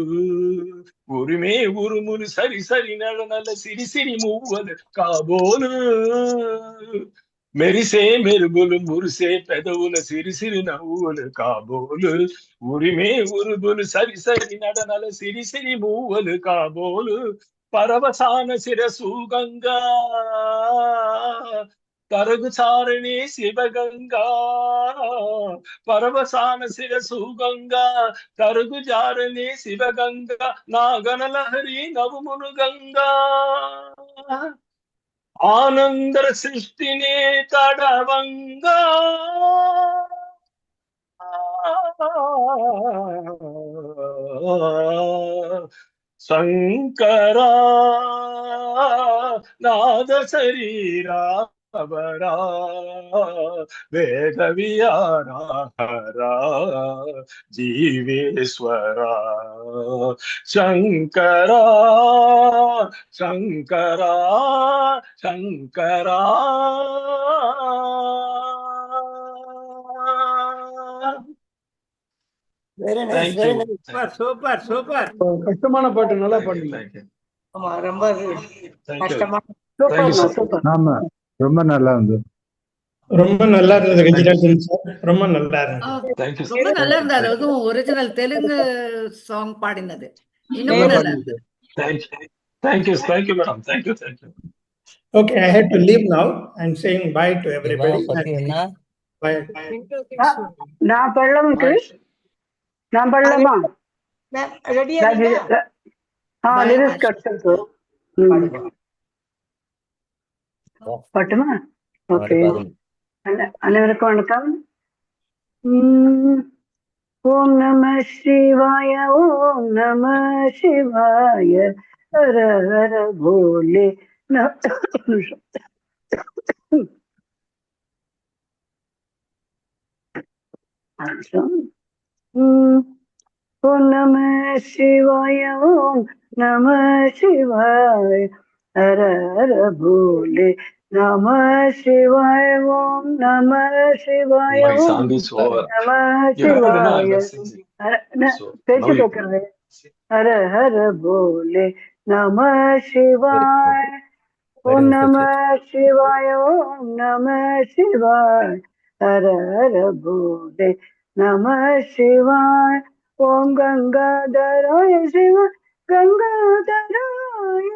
ఉరిమే ఉరుములు సరి సరి నడనల సిరిసిరి మువ్వలు కాబోలు మెరిసే మెరుగులు మురిసే పెదవుల సిరిసిరి నవ్వులు కాబోలు ఉరిమే ఉరుములు సరి సరి నడనల సిరిసిరి మువ్వలు కాబోలు పరవసాన శిరసు గంగా తరగు చారణి శివగంగా పరవసాన శిరసు గంగా తరుగు జారణి శివగంగా నాగనలహరి నవమును గంగా ఆనందర సృష్టినే తడవంగా శంకరా నాద శరీరా అవరా వేదవియారా హరా జీవేశ్వరా Shankara Shankara Shankara very nice, very nice. Super super. கஷ்டமான பாட்டு, நல்லா பாடுங்க. ஆமா, ரொம்ப கஷ்டமா. ஆமா, ரொம்ப நல்லா இருந்தது. ரொம்ப நல்லா இருந்தது விஜயராஜன் சார், ரொம்ப நல்லா இருந்தது. ரொம்ப நல்லா இருந்தது. அதுவும் ஒரிஜினல் தெலுங்கு சாங் பாடினது இன்னும் நல்லா இருந்தது. Thank you madam. Thank you. Okay, I had to leave now. I'm saying bye to everybody. Bye. நான் பள்ளமுக்கு நான் பள்ளமா ரெடியா லிரிக்ஸ் கட்டது பாட்டுமா? ஓகே, அனைவருக்கும் வணக்கம். ஓம் நம சிவாய, ஓம் நம சிவாய, ஹர ஹர போலே. ओम नमः शिवाय ओम नमः शिवाय हर हर भोले नमः शिवाय ओम नमः शिवाय My Om song is over. नमः You have to know I शिवाय was singing. So कैसे now you क्या कर रहे हैं? हर हर भोले नमः शिवाय ओम नमः शिवाय ओम नमः शिवाय हर हर भोले नमः शिवाय ओम गंगाधराय शिव गंगाधराय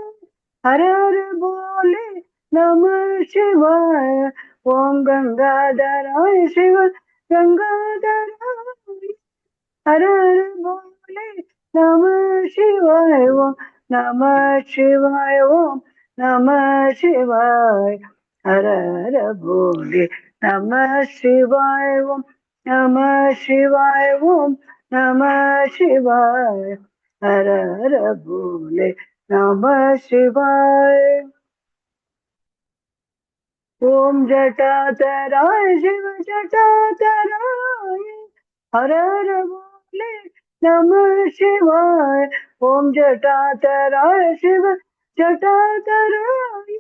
हर हर भोले नमः शिवाय ओम गंगाधराय शिव गंगाधराय हर हर भोले नमः शिवाय ओम नमः शिवाय ओम नमः शिवाय हर हर भोले नमः शिवाय ओम नमः शिवाय ओम नमः शिवाय हर हर भोले नमः शिवाय ओम जटाधराय शिव जटाधराय हर हर भोले नमः शिवाय ओम जटाधराय शिव जटाधराय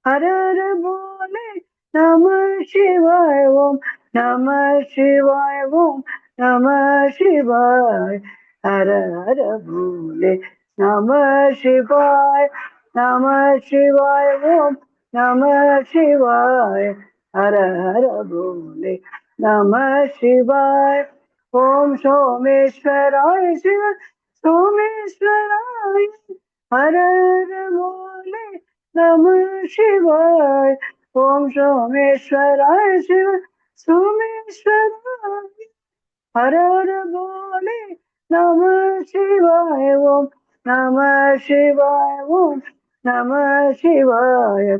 हर हर भोले नमः शिवाय ओम नमः शिवाय ओम नमः शिवाय हर हर भोले नमः शिवाय ओम नमः शिवाय हर हर भोले नमः शिवाय ओम सोमेश्वराय शिव सोमेश्वराय हर हर भोले नमः शिवाय ओम सोमेश्वराय शिव सोमेश्वराय हर हर भोले नमः शिवाय ओम नमः शिवाय ओम नमः शिवाय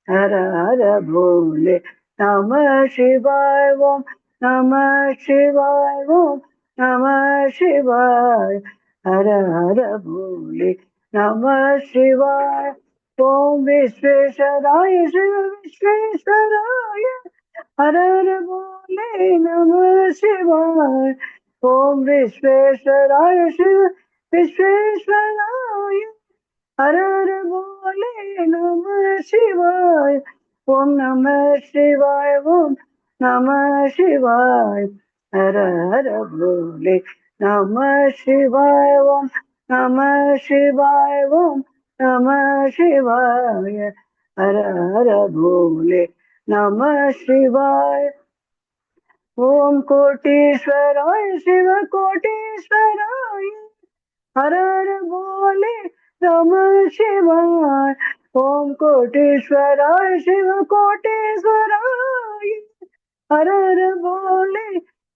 हर हर भोले नमः शिवाय ओम नमः शिवाय ओम नमः शिवाय हर हर भोले नमः शिवाय ओम विश्वेश्वराय शिव विश्वेश्वराय हर हर भोले नमः शिवाय ओम विश्वेश्वराय शिव विश्वेश्वराय हर हर भोले नमः शिवाय ओम नमः शिवाय ओम नमः शिवाय हर हर भोले नमः शिवाय ओम नमः शिवाय ओम नमः शिवाय हर हर भोले नमः शिवाय ओम कोटीश्वराय शिव कोटीश्वराय हर हर भोले नमः शिवाय ओम कोटीश्वराय शिव कोटीश्वराय हर हर भोले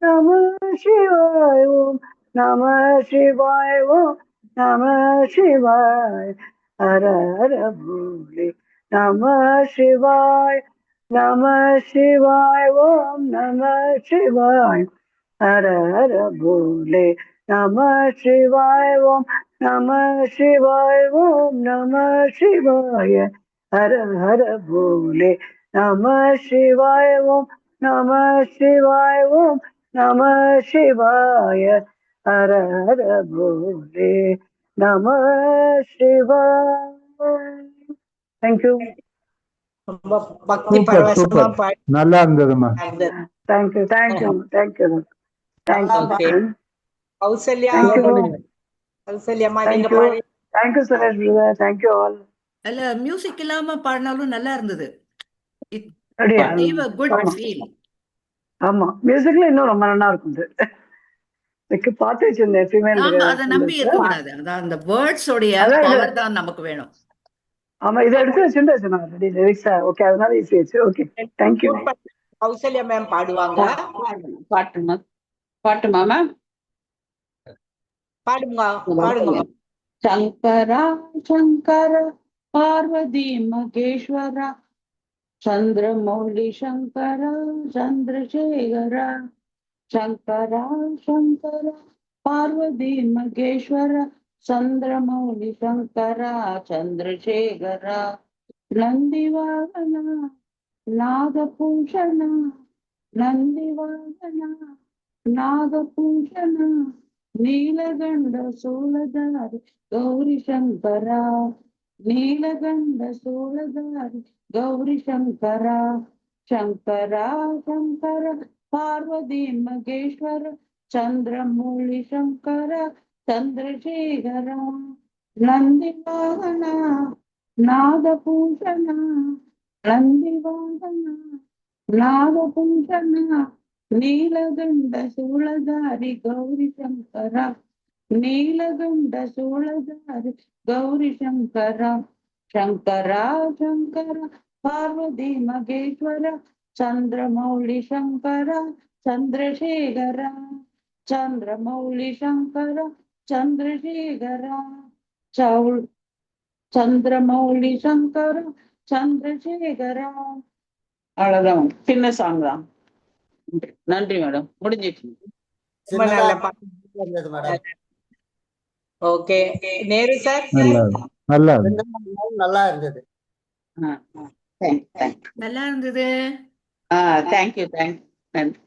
नमः शिवाय ओम नमः शिवाय ओम नमः शिवाय हर हर भोले नमः शिवाय ओम नमः शिवाय हर हर भोले नमः शिवाय ओम नमः शिवाय ओम नमः शिवाय हर हर भोले नमः शिवाय ओम नमः शिवाय ओम नमः शिवाय हर हर भोले नमः शिवाय थैंक यू பக்தி சூப்பர் பரவசமா சூப்பர் பாடி நல்லா இருந்ததுமா thank you thank you thank you thank you Kausalya thank you கௌசல்யம்மா थैंक நீங்க यू பாடி thank you Suresh brother thank you all அல்ல மியூசிக் இல்லாம பாடினாலும் நல்லா இருந்தது. It அப்படியா gave a good ஆமா feel. ஆமா மியூசிக்ல இன்னும் ரொம்ப நல்லா இருக்கும் இதுக்கு பார்த்து வச்சிருந்தேன் ஃபீமேல் நாம அதை நம்பி இருக்கக்கூடாது. அதான் அந்த வேர்ட்ஸ் உடைய அதான் இது பவர் தான் நமக்கு வேணும். ஆமா இதை எடுத்து வச்சுட்டு நான் ஆல்ரெடி லிரிக்ஸா ஓகே அதனால ஈஸி ஆச்சு okay thank you Kausalya ma'am பாடுவாங்க பாட்டுமா பாட்டுமா மேம் பாடுங்க பாடுங்க சங்கரா சங்கர பார்வதி மகேஸ்வர சந்திரமௌலி சங்கர சந்திரசேகர சங்கரா சங்கர பார்வதி மகேஸ்வர சந்திரமௌலி சங்கர சந்திரசேகர நந்திவாகன நாகபூஷண நந்திவாகன నాగభూషణ నీలగండ సోళదారి గౌరీ శంకర నీలగండ సోళదారి గౌరీ శంకర శంకర శంకర పార్వతీ మగేశ్వర చంద్రమౌళి శంకర చంద్రశేఖర నందివాహన నాగభూషణ నందివాహన నాగభూషణ నీలగండ సూళధారి గౌరీ శంకర నీలగండ సూళధారి గౌరీ శంకర శంకర శంకర పార్వతీ మగేశ్వర చంద్రమౌళి శంకర చంద్రశేఖర చంద్రమౌళి శంకర చంద్రశేఖర చౌల్ చంద్రమౌళి శంకర చంద్రశேகர. அவ்வளவுதான், சின்ன சாங் தான். நன்றி மேடம், முடிஞ்சிச்சு. ரொம்ப நல்ல பாட்டு இருந்தது மேடம். Okay Nehru sir. நல்லா நல்லா இருந்தது. நல்லா இருந்தது. தேங்க்யூ தேங்க்யூ நன்றி.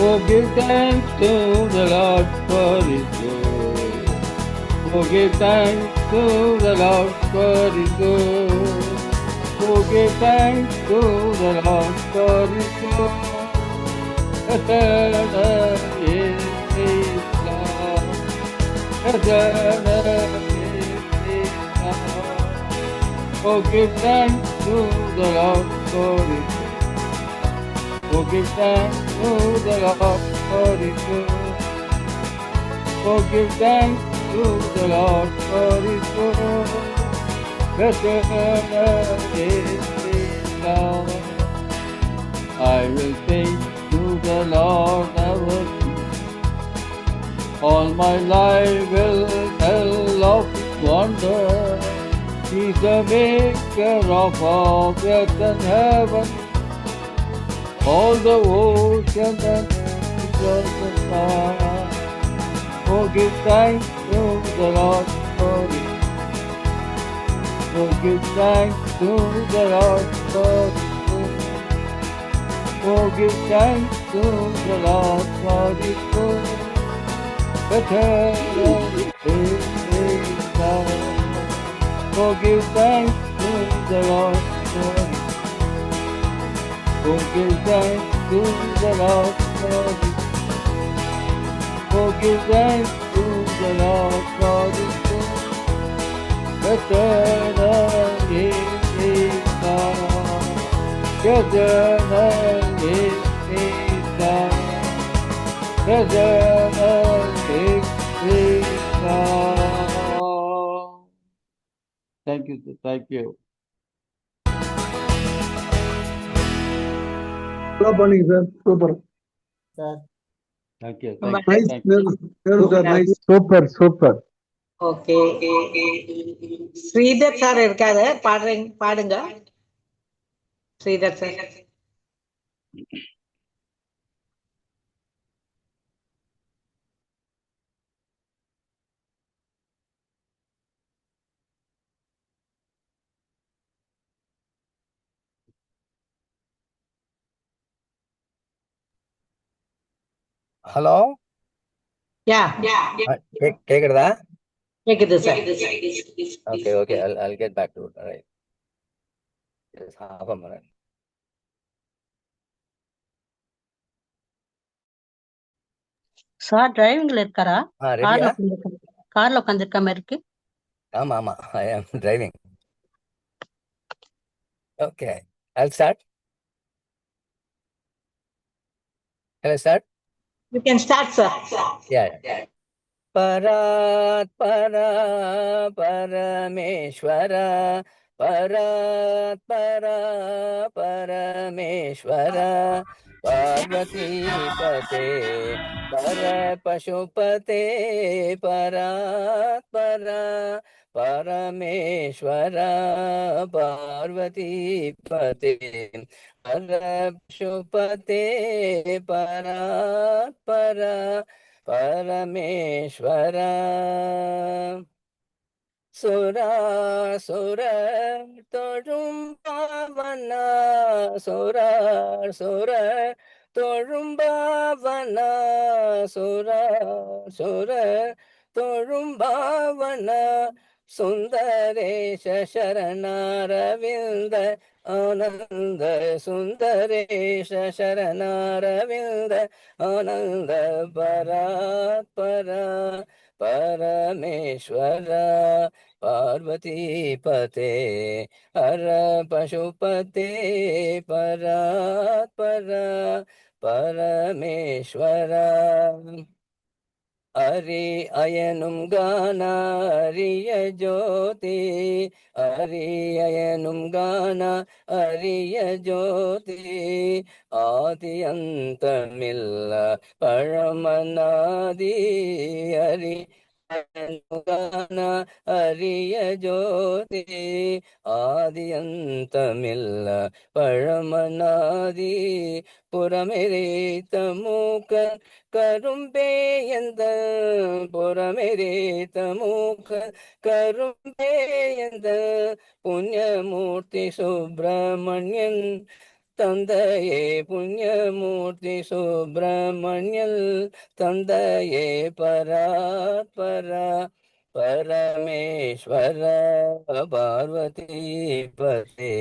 Oh, give thanks to the Lord for His good. Oh, give thanks to the Lord for His good. Oh, give thanks to the Lord for His good. Blessed is His love. Blessed is His love. Oh, give thanks to the Lord for His good. Oh, give thanks to the Lord for His good. Oh, give thanks to the Lord for His good. Blessed is His love. I will sing to the Lord ever. All my life will tell of His wonder. He's the maker of all earth and heaven. All the ocean and the sky. Oh, give thanks to the Lord for His. Oh, give thanks to the Lord for His. Oh, give thanks to the Lord for His good. Better is His love. Oh, give thanks to the Lord for His. Oh, give thanks to the Lord for His. Oh, give thanks to the Lord for His good. Better is His love. Better is His love. Better is His love. Thank you, sir. Thank you. நல்லா பண்ணீங்க sir, super sir. Thank you. Super super. Okay Sridhar sir இருக்காரு, பாடுங்க Sridhar sir. Hello, யா கேக்குறதா? கேக்குது sir. Okay, okay. I'll get back to it. All right. Just half a minute. Sir டிரைவிங்ல இருக்காரா? Ready? கார்ல உட்காந்துருக்க மாதிரி இருக்கு. ஆமா. I am driving. Okay. I'll start. Can I start? You can start, sir. Yeah. Parat para parameshwara parat para parameshwara Parvati pate para pashupate parat para parameshwara Parvati pate para pashupate parat para Parameshwara Sura Torum Bhavana Sura Torum Bhavana Sura Torum Bhavana Sundaresha Sharanaravinda Ananda Sundaresha Sharanaravinda Ananda Parat Para Parameshwara Parvati Pate Hara Pashupate Parat Para Parameshwara Ari Ayanum Gana Ariya Jyoti Ari Ayanum Gana Ariya Jyoti Adi Antamilla Paramanadi Ari Ayanum Gana Ariya Jyoti Adi Antamilla Paramanadi Puramirita Mukha கரும்பேயந்த புறமெரேத்த மூக்க கரும்பேயந்த புண்ணியமூர்த்தி சுப்பிரமணியன் தந்தையே புண்ணியமூர்த்தி சுப்பிரமணியன் தந்தையே பராத்பரா பரமேஸ்வர பார்வதி பதே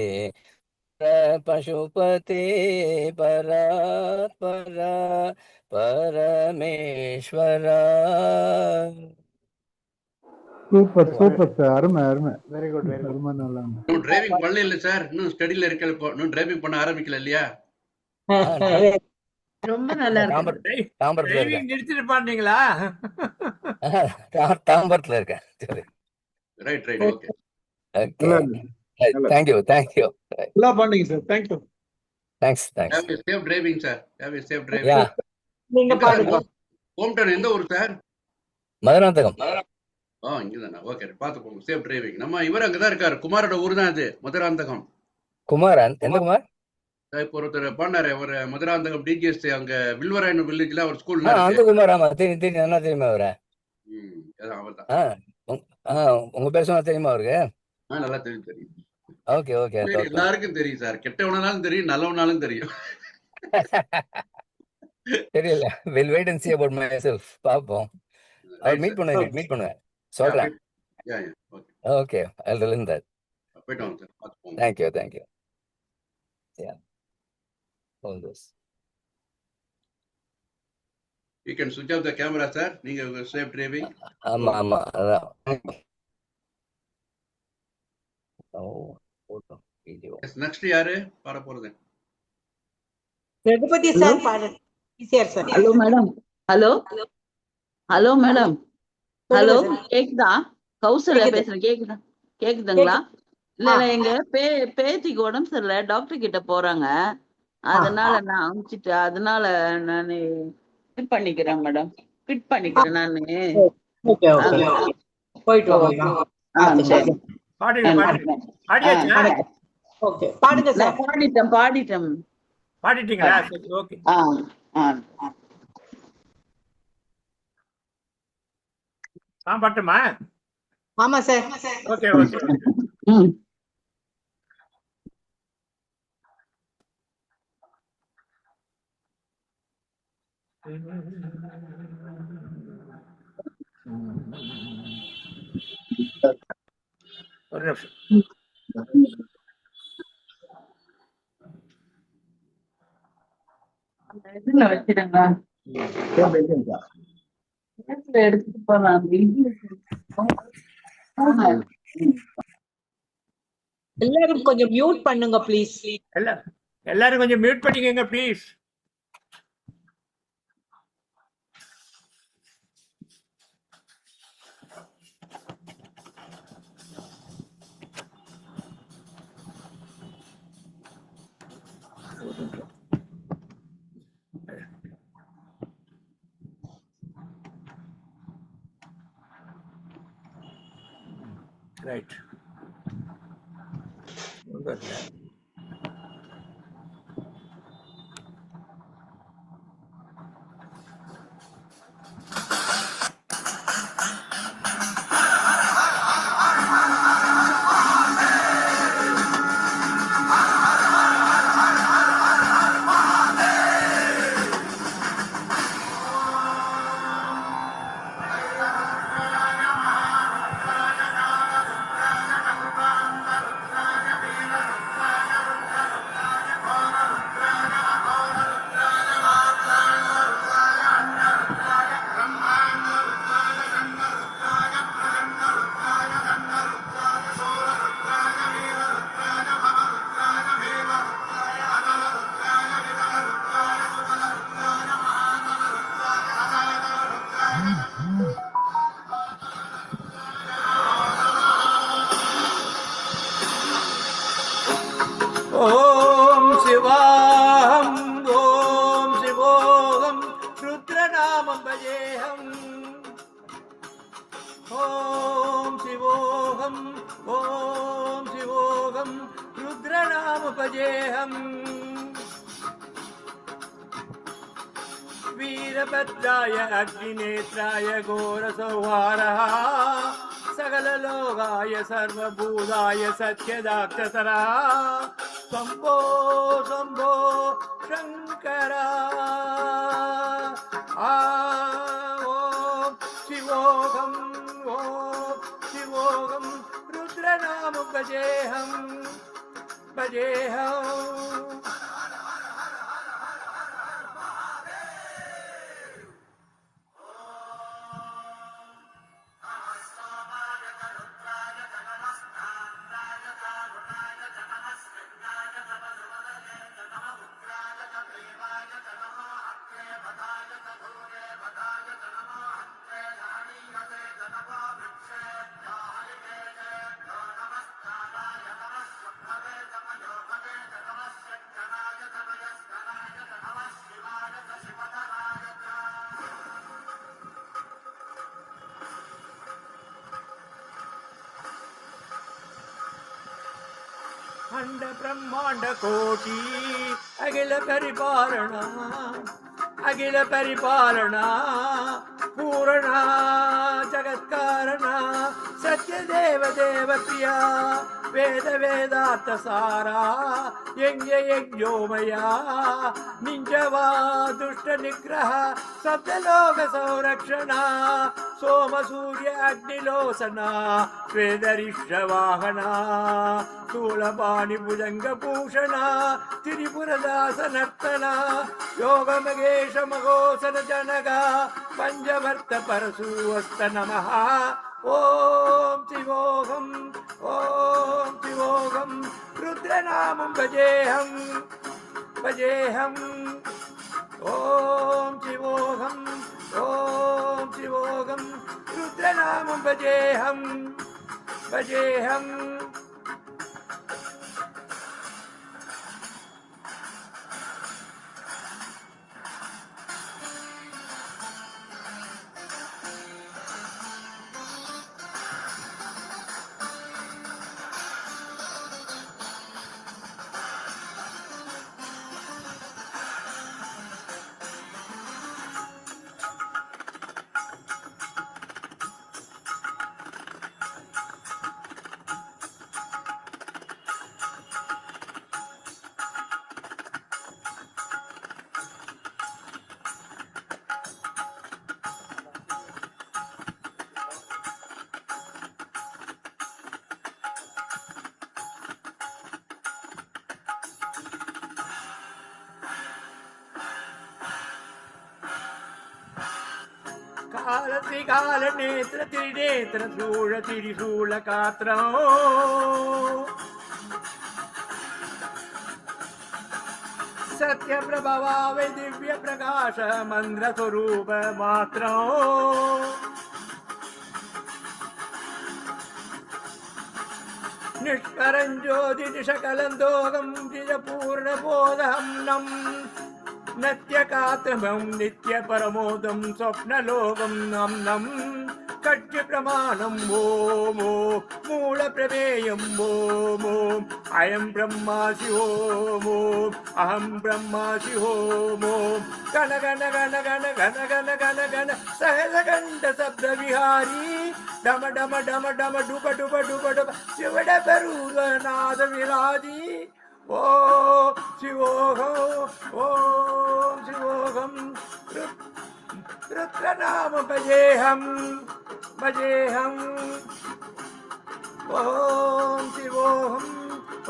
பசுபதே பராத்பரா Parameswara. Super sir, அருமை. Very good. அருமை, நல்லா இன்னும் driving பண்ணல இல்ல sir, இன்னும் ஸ்டடில இருக்க, இன்னும் டிரைவிங் பண்ண ஆரம்பிக்கல இல்லையா? ரொம்ப நல்லா இருக்கு. டிரைவிங் நிறுத்திட்டு பாத்தீங்களா? தாம்பரத்துல இருக்கேன். Right okay. Thank you. நல்லா பண்ணீங்க sir. Thanks. Have a safe driving, sir. Have a safe driving. Yeah. நீங்க பாடுங்க. ஹோம் டவுன் எந்த ஊர் சார்? மதுராந்தகம். இங்கதானா? ஓகே, பாத்து போங்க. Safe driving. நம்ம இவர் அங்கதான் இருக்காரு. குமாரோட ஊர் தான் அது, மதுராந்தகம். குமாரன்? எந்த குமார்? இப்போ ஒருத்தர் பண்ணாரு, ஒரு மதுராந்தகம் டிஜிஎஸ் அங்க வில்வராயன் வில்லேஜ்ல ஒரு ஸ்கூல். அந்த குமார், ஆமா தெரியும். என்ன தெரியுமா அவரை? அவர்தான். உங்க பேர் சொன்னா தெரியுமா அவருக்கு? நல்லா தெரியும். ஓகே. எல்லாருக்கும் தெரியும் சார். கெட்டவனாலும் தெரியும், நல்லவனாலும் தெரியும். தெரியல. We'll wait and see about myself. பாப்போம். அவர் மீட் பண்ணுவேன். சொல்றேன். Okay, I'll tell him that. Thank you. Yeah. All this. You can switch off the camera, sir. நீங்க safe driving. ஆமா. அதான். Photo, video. Next யாரு பாட போறது? ரகுபதி சார் பாடுங்க. Easier sir. Hello madam. Hello, கேக்குதா? கௌசல்யா பேசுறேன். கேக்குதுங்களா? இல்ல எங்க பேத்திக்கு உடம்பு சரியில்லை, டாக்டர் கிட்ட போறாங்க. அதனால நான் அனுப்பிச்சிட்டு, அதனால நானு ஃபிட் பண்ணிக்கிறேன் மேடம். நானு. போயிட்டு வாங்க. சரி. ஓகே, பாடுங்க சார். பாடிட்டேன். பாடிட்டீங்களா? ஓகே. பாட்டுமா? ஆமா சார். ஓகே. ஒரு நிமிஷம். இதுல வச்சிருங்க, எடுத்துட்டு போலாம். எல்லாரும் கொஞ்சம் மியூட் பண்ணுங்க ப்ளீஸ். எல்லாரும் கொஞ்சம் மியூட் பண்ணிக்கங்க ப்ளீஸ். ரைட். ஓம் சிவாஹம் ஓம் சிவோகம் ருத்ரநாமம் பஜேஹம். ஓம் சிவோகம் ஓம் சிவோகம் ருத்ரநாம பஜேஹம். வீரபத்ராய அக்னிநேத்ராய கோரசௌஹாரः सकललोकाय सर्वभूताय सत्यदाक्षसरः शम्भो शम्भो शङ्करा. ॐ शिवोऽहं ॐ शिवोऽहं रुद्रनाम भजेऽहं भजेऽहम्. अंड ब्रह्मांड कोटि अखिल परिपालना पूर्णा जगत्कारणा सत्यदेव देव प्रिया वेद वेदार्थ सारा यज्ञोमया निंजवा दुष्ट निग्रह सप्तलोक संरक्षण सोम सूर्य अग्निलोचना स्वेदरिष्ट वाहना शूलपाणि भुजंग भूषण त्रिपुरदास नर्तना योग मगेश मघोसन जनक पंचवर्त परशुवस्त नमः. ओम शिवोऽहं रुद्रनामं भजेऽहं भजेऽहं. ओम शिवोऽहं रुद्रनामं भजेऽहं भजेऽहं. శ్రీకాల నేత్ర త్రినేత్ర శూళ తిరిశూల కాత్రం సత్య ప్రభావే దివ్య ప్రకాశ మంద్ర స్వరూప మాత్రం నిష్కరం జ్యోతి నిషకలం దోగం జిజ పూర్ణ బోధం నం నత్యకాత్మం నిత్య పరమోదం స్వప్నలోకం నం నం కట్య ప్రమాణం ఓమో మూల ప్రమేయం ఓమో అయం బ్రహ్మాసి ఓమో అహం బ్రహ్మాసి ఓమో గణ గణ గణ గణ గణ గణ గణ గణ సహజగండ శబ్ద విహారీ డమ డమ డమ డమ డుబ డుబ డుబ డుబ శివడ బరునాద విరాజీ ఓ శివోహం ఓం శివోహం రుద్రనామ భజేహం భజేహం ఓం శివోహం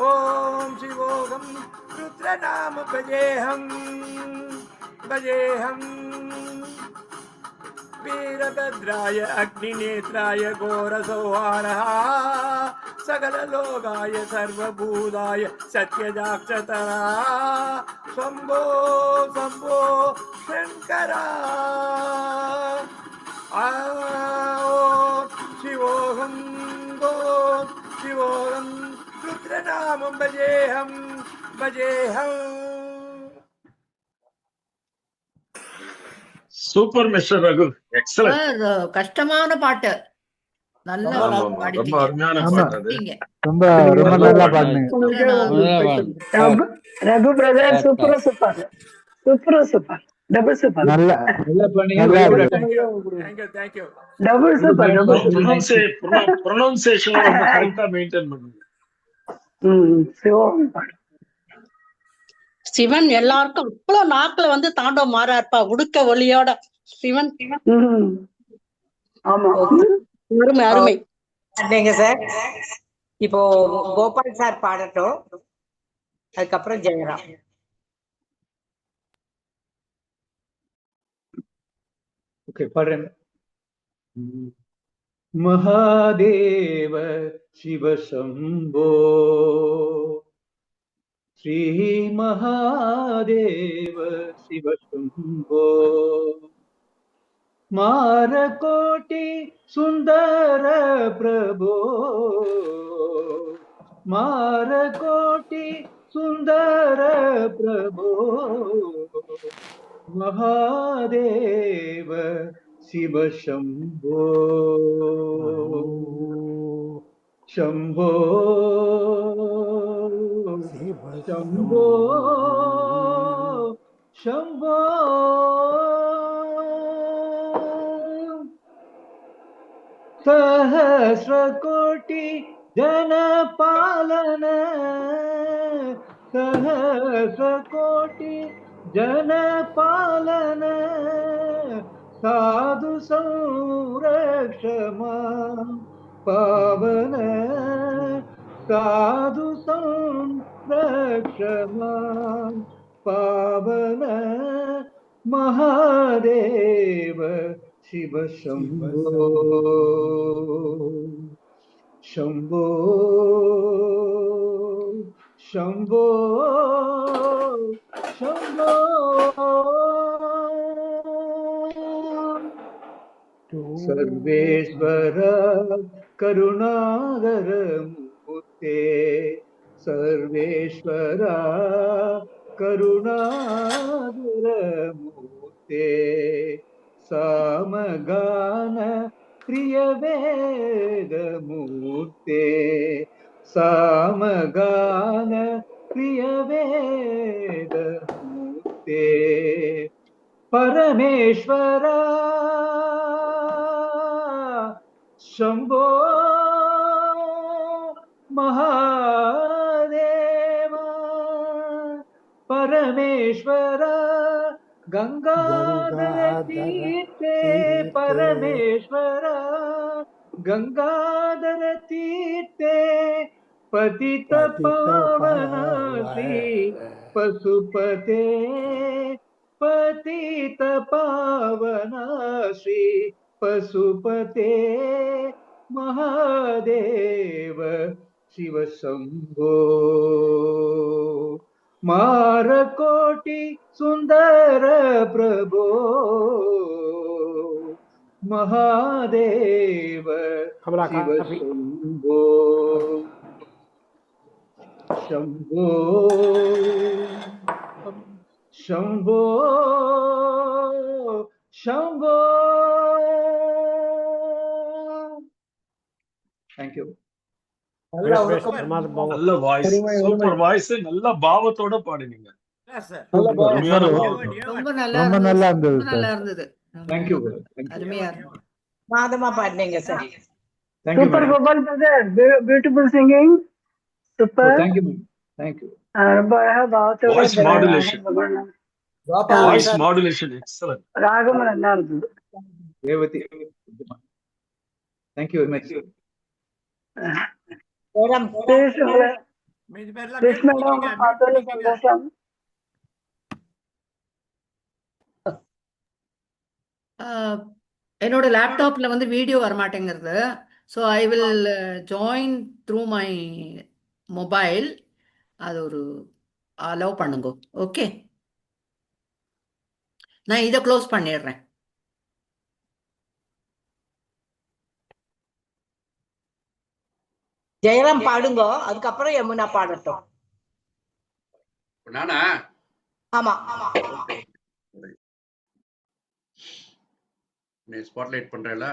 ఓం శివోహం రుద్రనామ భజేహం భజేహం वीरभद्राय अग्निनेत्राय घोरसंहारः सकललोकाय सर्वभूताय सत्यजाक्षतः शम्भो शम्भो शङ्करा शिवोऽहं शिवोऽहं रुद्रनामं भजेऽहं भजेऽहं சூப்பர் மிஸ்டர் ரகு, எக்ஸலென்ட். கஷ்டமான பாட்டு, நல்லா ரொம்ப அருமையான பாட்டு அது. ரொம்ப ரொம்ப நல்லா பாடுனீங்க. Raghu brother super super super super double super நல்ல thank you thank you double super double pronunciation ரொம்ப கரெக்ட்டா மெயின்டைன் பண்ணுங்க. சிவன் எல்லாருக்கும் அவ்வளவு நாக்குல வந்து தாண்டவம் மாறாருப்பா, உடுக்க ஒளியோட. சிவன் அருமை அருமை. சார் இப்போ கோபால் சார் பாடட்டும், அதுக்கப்புறம் ஜெயராம். ஓகே, பாடுறேன். மகாதேவ சிவ சம்போ, श्री महादेव शिव शंभो, मारकोटि सुंदर प्रभो, मारकोटि सुंदर प्रभो, महादेव शिव शंभो शंभो शंभो शंभो सहस्रकोटि जनपालन, सहस्रकोटि जनपालन, साधु संरक्षमा पावन, साधु संरक्षमा पावन, महादेव शिव शंभो शंभो शंभो शंभो सर्वेश्वर करुणाकर मूर्ते, सर्वेश्वर करुणाकर मूर्ते, सामगान प्रिय वेद मूर्ते, सामगान प्रिय वेद मूर्ते, परमेश्वर शंभो महादेव, परमेश्वर गंगाधर तीर्थे, परमेश्वर गंगाधर तीर्थे, पतित पावन श्री पशुपते, पतित पावन श्री पशुपते महादेव शिव शंभो मारकोटि सुंदर प्रभो महादेव शिव शंभो शंभो शंभो शंभो थैंक यू நல்ல வாய்ஸ், சூப்பர் வாய்ஸ், நல்ல பாவத்தோட பாடுனீங்க. அருமையான பாவம். ரொம்ப நல்லா ரொம்ப இருந்தது, நல்லா ரொம்ப இருந்தது நல்லா சார். இருந்தது. थैंक यू அருமையா இருந்தது. மாதமா பாடினீங்க sir. Thank you super madam Gopal brother, beautiful singing, super. Thank you thank you ரொம்ப அழகா பாவத்தோட voice modulation, voice modulation excellent. ராகம் நல்லா இருந்தது. Revathi thank you very much சந்தோஷம். என்னோட லேப்டாப்ல வந்து வீடியோ வரமாட்டேங்கிறது. So I will join through my mobile. அது ஒரு அலோவ் பண்ணுங்க. ஓகே, நான் இதை க்ளோஸ் பண்ணிடுறேன். ஜெயராம் பாடுங்க, அதுக்கப்புறம் யமுனா பாடட்டும். நானா? ஆமா நீ ஸ்பாட்லைட் பண்றேல.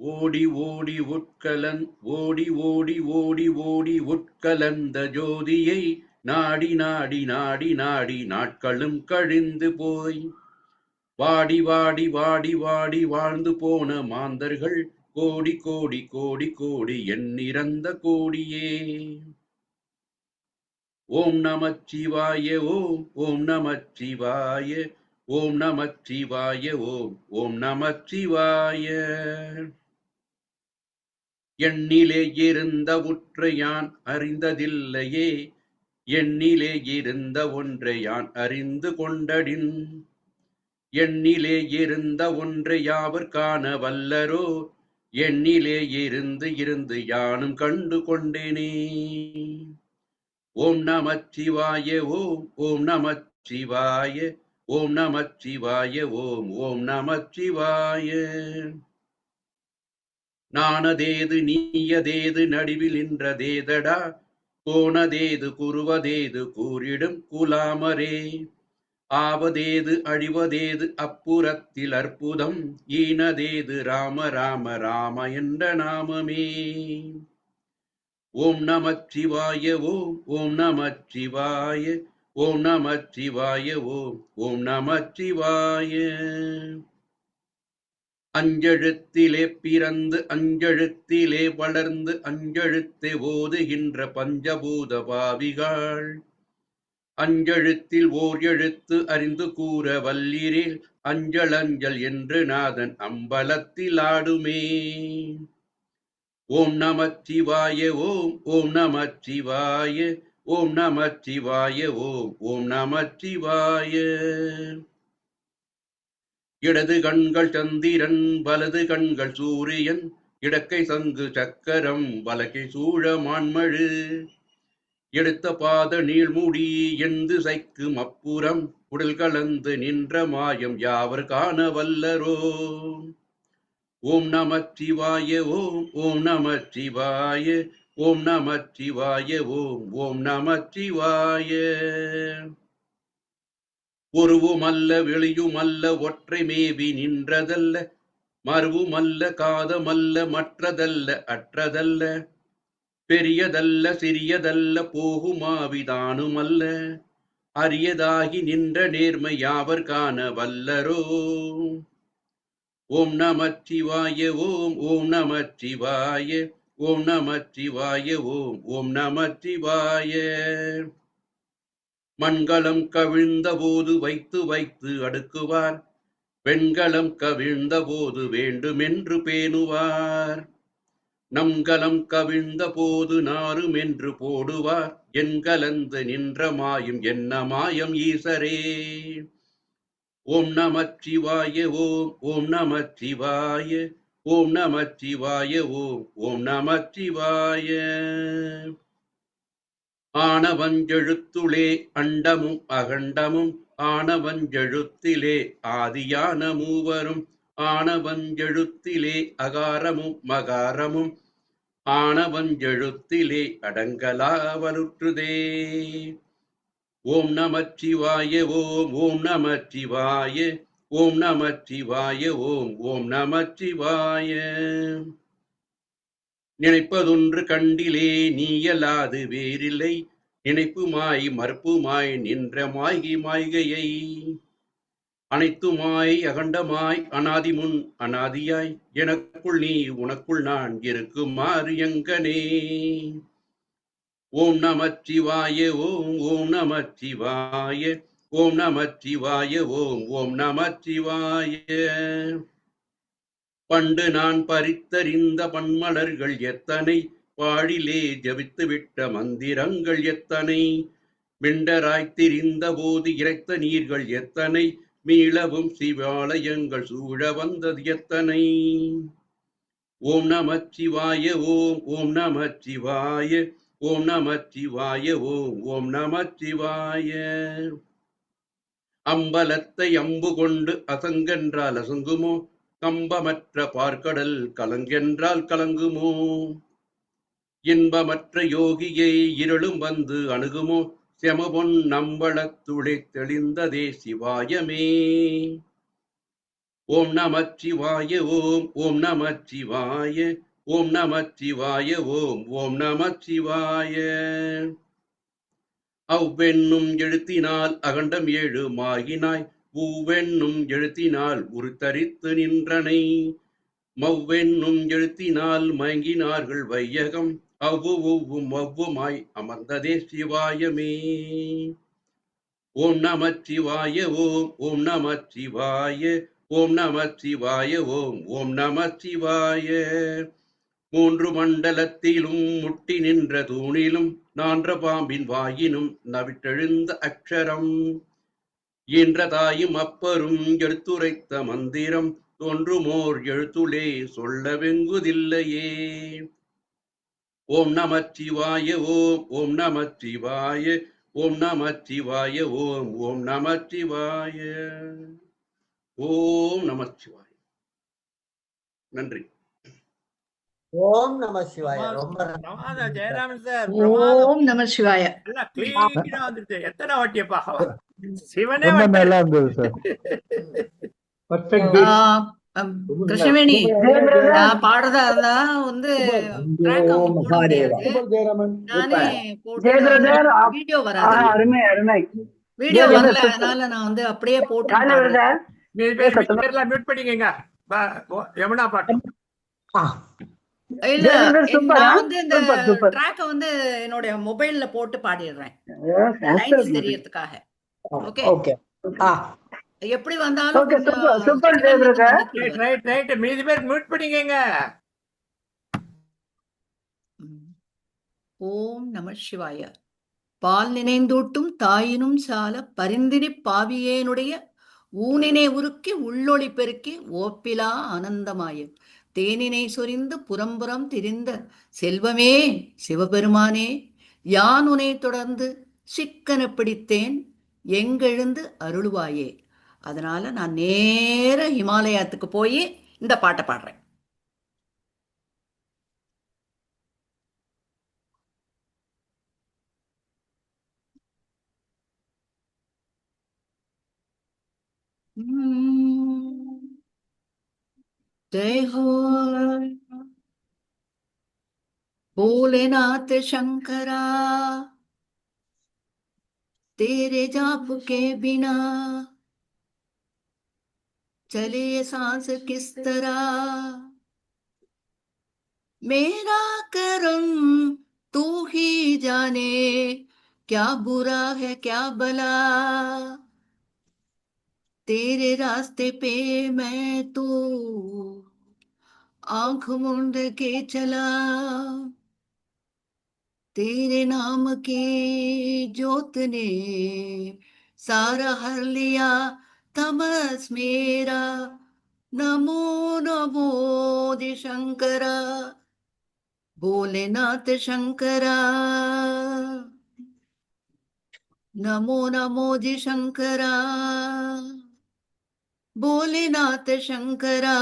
ஓடி ஓடி உட்கலன் ஓடி ஓடி ஓடி ஓடி உட்கலந்த ஜோதியை நாடி நாடி நாடி நாடி நாட்களும் கழிந்து போய் வாடி வாடி வாடி வாடி வாழ்ந்து போன மாந்தர்கள் கோடி கோடி கோடி கோடி எண்ணிறந்த கோடியே. ஓம் நமச்சிவாய ஓம் ஓம் நமச்சிவாய ஓம் நமச்சிவாய ஓம் ஓம் நமச்சிவாய. எண்ணிலே இருந்த ஒன்றை யான் அறிந்ததில்லையே, எண்ணிலே இருந்த ஒன்றை யான் அறிந்து கொண்டடின். எண்ணிலே இருந்த ஒன்றை யாவர் காண வல்லரோ, எண்ணிலே இருந்து இருந்து யானும் கண்டு கொண்டேனே. ஓம் நமச்சிவாய ஓம் ஓம் நமச்சிவாய ஓம் நமச்சிவாய ஓம் ஓம் நமச்சிவாய. நானதேது நீயதேது நடுவில் நின்றதேதடா, போனதேது குருவதேது கூறிடும் குலாமரே. ஆவதேது அழிவதேது அப்புறத்தில் அற்புதம், ஈனதேது ராம ராம ராம என்ற நாமமே. ஓம் நமச்சிவாய ஓம் ஓம் நமச்சிவாய ஓம் நமச்சிவாய ஓம் ஓம் நமச்சிவாய. அஞ்செழுத்திலே பிறந்து அஞ்செழுத்திலே வளர்ந்து அஞ்செழுத்தை ஓதுகின்ற பஞ்சபூத பாவிகள், அஞ்செழுத்தில் ஓர் எழுத்து அறிந்து கூற வல்லிரேல், அஞ்சல் அஞ்சல் என்று நாதன் அம்பலத்தில் ஆடுமே. ஓம் நமச்சிவாய ஓம் ஓம் நமச்சிவாய ஓம் நமச்சிவாய ஓம் ஓம் நமச்சிவாய. இடது கண்கள் சந்திரன் வலது கண்கள் சூரியன், இடக்கை சங்கு சக்கரம் வலக்கை சூழ மான்மழு. எடுத்த பாத நீள்முடி எந்து சைக்கும் அப்புறம், உடல் கலந்து நின்ற மாயம் யாவர் காண வல்லரோ. ஓம் நமச்சிவாய ஓம் ஓம் நமச்சிவாய ஓம் நமச்சிவாய ஓம் ஓம் நமச்சிவாய. ஒருவுமல்ல வெளியுமல்ல ஒற்றை மேவி நின்றதல்ல, மறுவுமல்ல காதமல்ல மற்றதல்ல அற்றதல்ல, பெரியதல்ல சிறியதல்ல போகுமாவிதானுமல்ல, அரியதாகி நின்ற நேர்மை யாவர் காண வல்லரோ. ஓம் நமச்சிவாய ஓம் ஓம் நமச்சிவாய ஓம் நமச்சிவாய ஓம் ஓம் நமச்சிவாய. மண்கலம் கவிழ்ந்த போது வைத்து வைத்து அடுக்குவார், வெண்கலம் கவிழ்ந்த போது வேண்டுமென்று பேணுவார். நம்கலம் கவிழ்ந்த போது நாரும் என்று போடுவார், என் கலந்து நின்ற மாயம் என்ன மாயம் ஈசரே. ஓம் நமச்சிவாய ஓம் ஓம் நமச்சிவாய ஓம் நமச்சிவாய ஓம் ஓம் நமச்சிவாய. ஆனவஞ்செழுத்துளே அண்டமும் அகண்டமும் ஆனவஞ்செழுத்திலே ஆதியான மூவரும் ஆனவஞ்செழுத்திலே அகாரமும் மகாரமும் ஆனவஞ்செழுத்திலே அடங்கலாவலுற்றுதே. ஓம் நமச்சிவாய ஓம் ஓம் நமச்சிவாய ஓம் நமச்சிவாய ஓம் ஓம் நமச்சிவாய. நினைப்பதொன்று கண்டிலே நீயலாது வேறில்லை நினைப்புமாய் மறுப்புமாய் நின்ற மாய்கி மாய்கையை அனைத்துமாய் அகண்டமாய் அனாதிமுன் அனாதியாய் எனக்குள் நீ உனக்குள் நான் இருக்குமாறு எங்கனே. ஓம் நமச்சிவாய ஓம் ஓம் நமச்சிவாய ஓம் நமச்சிவாய ஓம் ஓம் நமச்சிவாய. பண்டு நான் பறித்தறிந்த பன்மலர்கள் எத்தனை பாழிலே ஜபித்துவிட்ட மந்திரங்கள் எத்தனை மிண்டராய்த்திரிந்த போது இறைத்த நீர்கள் எத்தனை மீளவும் சிவாலயங்கள் சூழ வந்தது எத்தனை. ஓம் நமச்சிவாய ஓம் ஓம் நமச்சிவாய ஓம் நமச்சிவாய ஓம் ஓம் நமச்சிவாய. அம்பலத்தை அம்பு கொண்டு அசங்கென்றால் அசங்குமோ கம்பமற்ற பார்க்கடல் கலங்கென்றால் கலங்குமோ இன்பமற்ற யோகியை இருளும் வந்து அணுகுமோ செமபொன் நம்பளத்துளை தெளிந்ததே சிவாயமே. ஓம் நமச்சிவாய ஓம் ஓம் நமச்சிவாய ஓம் நமச்சிவாய ஓம் ஓம் நமச்சிவாய. அவ்வென்னும் எழுத்தினால் அகண்டம் ஏழு மாகினாய் பூவென்னும் எழுத்தினால் உருத்தரித்து நின்றனை மவ்வென்னும் எழுத்தினால் மயங்கினார்கள் வையகம் அவ்வும் அவ்வுமாய் அமர்ந்ததே சிவாயமே. ஓம் நமச்சிவாய ஓம் ஓம் நமச்சிவாய ஓம் நமச்சிவாய ஓம் ஓம் நமச்சிவாய. மூன்று மண்டலத்திலும் முட்டி நின்ற தூணிலும் நான்ற பாம்பின் வாயினும் நவிட்டெழுந்த அக்ஷரம் என்ற தாயும் அப்பரும் எடுத்துரைத்த மந்திரம் தோன்றுமோர் எழுத்துளே சொல்ல வெங்குதில்லையே. ஓம் நமச்சிவாய ஓம் ஓம் நமச்சிவாய ஓம் நமச்சிவாய ஓம் ஓம் நமச்சிவாய. ஓம் நமச்சிவாய. நன்றி. ஓம் நம சிவாய. ரொம்ப பிரமாதம் ஜெயராமன் சார். ஓம் நம சிவாய. எல்லாம் கிளீனா வந்துருச்சு. எத்தனை வாட்டியப்பா சிவனே ரொம்ப நல்லா இருந்தது சார். கிருஷ்ணவேணி நான் பாடுறதா இருந்தா வந்து track அவங்க போட முடியாது. நானே போட்டு வீடியோ வராது. அருமை அருமை. வீடியோ வரல, அதனால நான் வந்து அப்படியே போட்டு மியூட் பண்ணிக்கங்க. யமுனா பாட்டு இல்ல நான் வந்து இந்த ட்ராக்க வந்து என்னோட மொபைல்ல போட்டு பாடிடுறேன் லைன்ஸ் தெரியறதுக்காக. Okay okay. எப்படி வந்தாலும் சூப்பர் ரைட் ரைட். மீதி பேர் மியூட் பண்ணிக்கங்க. ஓம் நம சிவாய. பால் நினைந்தூட்டும் தாயினும் சால பரிந்தினி பாவியேனுடைய ஊனினை உருக்கி உள்ளொளி பெருக்கி ஓப்பிலா ஆனந்தமாய தேனினை சொரிந்து புறம்புறம் திரிந்த செல்வமே சிவபெருமானே யான் உனை தொடர்ந்து சிக்கன பிடித்தேன் எங்கெழுந்து அருளுவாயே. அதனால நான் நேர ஹிமாலயத்துக்கு போய் இந்த பாட்டை பாடுறேன். जय हो भोलेनाथ शंकरा, तेरे जाप के बिना चले सांस किस तरह। मेरा करम तू ही जाने, क्या बुरा है क्या भला, तेरे रास्ते पे मैं तो आंख मूंद के चला। तेरे नाम की जोत ने सारा हर लिया तमस्मेरा नमो नमो जी शंकरा भोलेनाथ शंकरा नमो नमो जी शंकरा भोलेनाथ शंकरा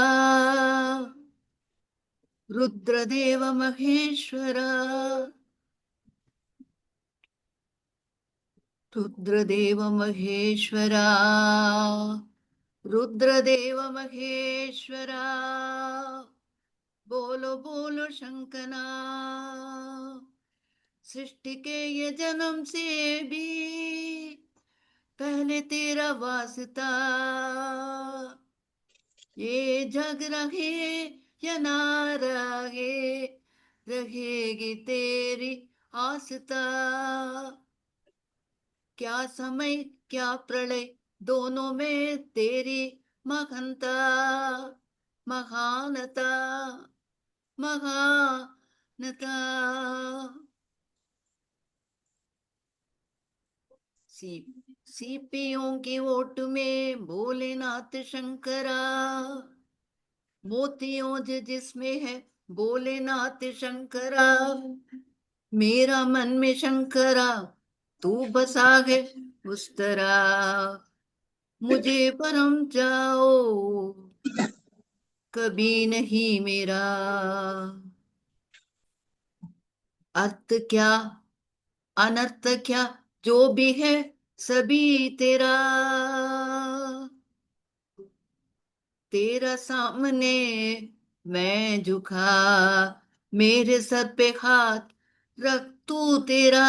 रुद्रदेव महेश्वरा रुद्रदेव महेश्वरा रुद्रदेव महेश्वरा बोलो बोलो शंकना सृष्टि के ये जन्म से भी पहले तेरा वास्ता ये जग रहे या ना रहे रहेगी तेरी आस्था क्या समय क्या प्रलय दोनों में तेरी महानता महानता महानता सीपियों की ओट में भोलेनाथ शंकरा मोतियों जिसमें है भोलेनाथ शंकरा मेरा मन में शंकरा तू बसा है उस तरह मुझे परम जाओ कभी नहीं मेरा अर्थ क्या अनर्थ क्या जो भी है सभी तेरा तेरा सामने मैं झुका मेरे सर पे हाथ रख तू तेरा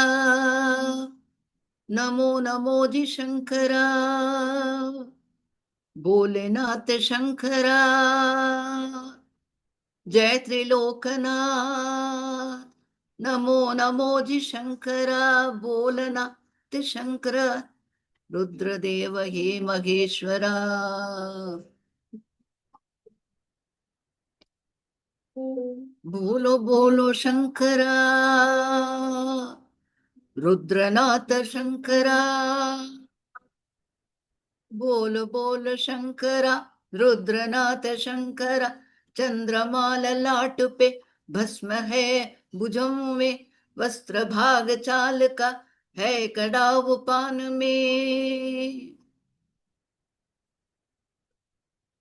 नमो नमो जी शंकरा भोलेनाथ शंकरा जय त्रिलोकनाथ नमो नमो जी शंकरा भोलेनाथ शंकरा रुद्रदेव हे महेश्वरा बोलो बोलो शंकरा रुद्रनाथ शंकरा बोलो बोलो शंकरा रुद्रनाथ शंकरा चंद्रमा ललाट पे भस्म है भुजों में वस्त्र भाग चाल का है कड़ाव पान में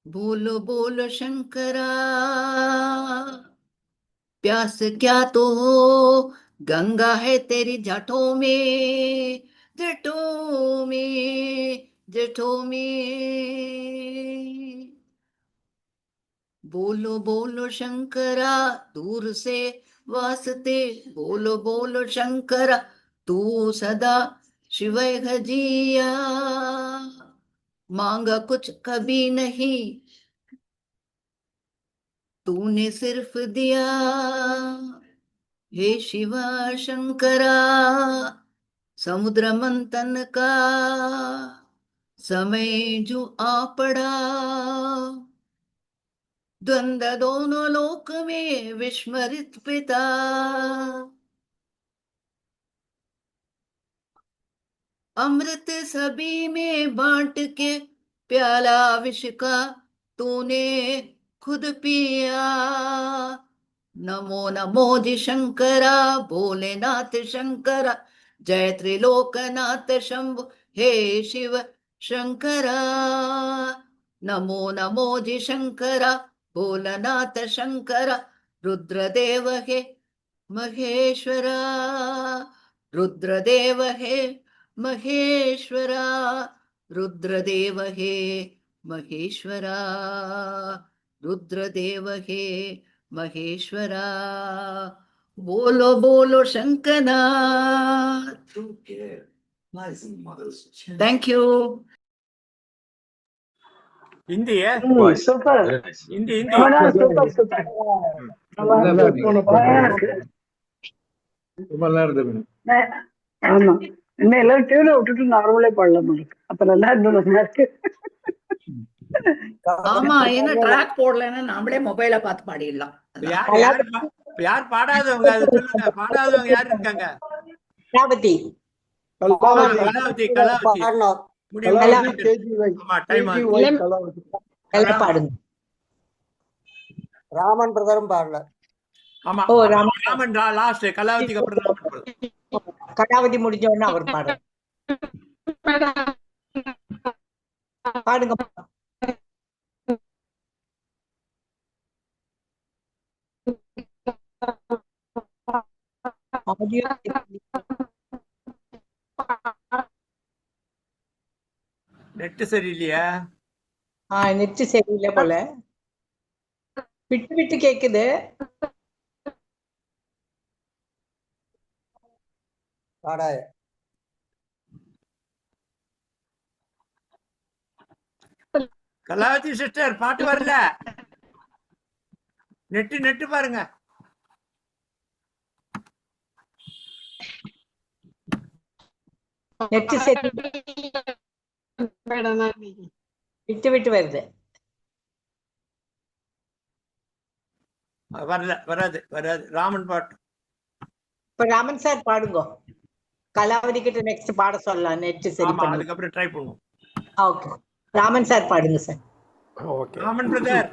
बोलो बोलो शंकरा प्यास क्या तो हो गंगा है तेरी जटों में जटों में जटों में बोलो बोलो शंकरा दूर से वास्ते बोलो बोलो शंकरा तू सदा शिव जिया मांगा कुछ कभी नहीं तूने सिर्फ दिया हे शिवा शंकरा समुद्र मंथन का समय जो आ पड़ा द्वंद्व दोनों लोक में विस्मृत पिता अमृत सभी में बांट के प्याला विष का तूने खुद पिया नमो नमो जी शंकरा भोलेनाथ शंकरा जय त्रिलोकनाथ शंभु हे शिव शंकरा नमो नमो जी शंकरा भोलेनाथ शंकरा रुद्रदेव हे महेश्वरा रुद्रदेव हे महेश्वरा रुद्रदेव हे महेश्वरा रुद्रदेव हे महेश्वरा बोलो बोलो शंकना थैंक यू हिंदी है super Hindi Hindi super super ரொம்ப நல்லா இருந்தது ஆமா இன்னும் எல்லாரும் டியூனை விட்டுட்டு நார்மலே பாடலாம் உங்களுக்கு அப்ப நல்லா இருந்தது நல்லா இருக்கு ஆமா என்ன ட்ராக் போடலன்னா நாமளே மொபைல பார்த்து பாடிடலாம் யார் பாடாதவங்க அது சொல்லுங்க பாடாதவங்க யார் இருக்காங்க கலாவதி கலாவதி கலாவதி கலாவதி கேஜிஒய் ஆமா டைம் கேஜிஒய் கலாவதி எல்லாம் பாடுங்க. ராமன் பிரதரும் பாடல. ஆமா ஓ ராமன் லாஸ்ட் கலாவதிக்கு அப்புறம் ராமன் பாடு. கலாவதி முடிஞ்ச உடனே அவர் பாடு பாடுங்க. நெட் சரியில்லையா? நெட் சரியில்லை போல, விட்டு விட்டு கேக்குது. பாடாய கலாவதி சிஸ்டர் பாட்டு வரல. நெட்டு பாருங்க. நெட் சரி விட்டு விட்டு வருது. வராது ராமன் பாட்டு. இப்ப ராமன் சார் பாடுங்க. கலாவதி கிட்ட நெக்ஸ்ட் பாட சொல்லலாம். நெட் சரி பண்ணி அதுக்கப்புறம் ட்ரை பண்ணுவோம். ஓகே, ராமன் சார் பாடுங்க சார். Okay Raman brother.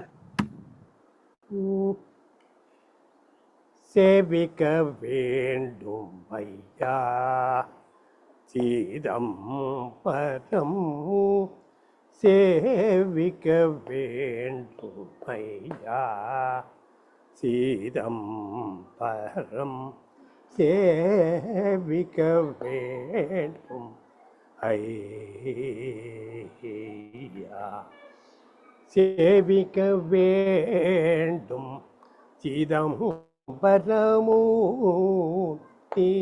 சேவிக்க வேண்டும் ஐயா சிதம்பரம், சேவிக்க வேண்டும் ஐயா சிதம்பரம், சேவிக்க வேண்டும் ஐயா, சேவிக்க வேண்டும் சிதம்பரமூர்த்தி,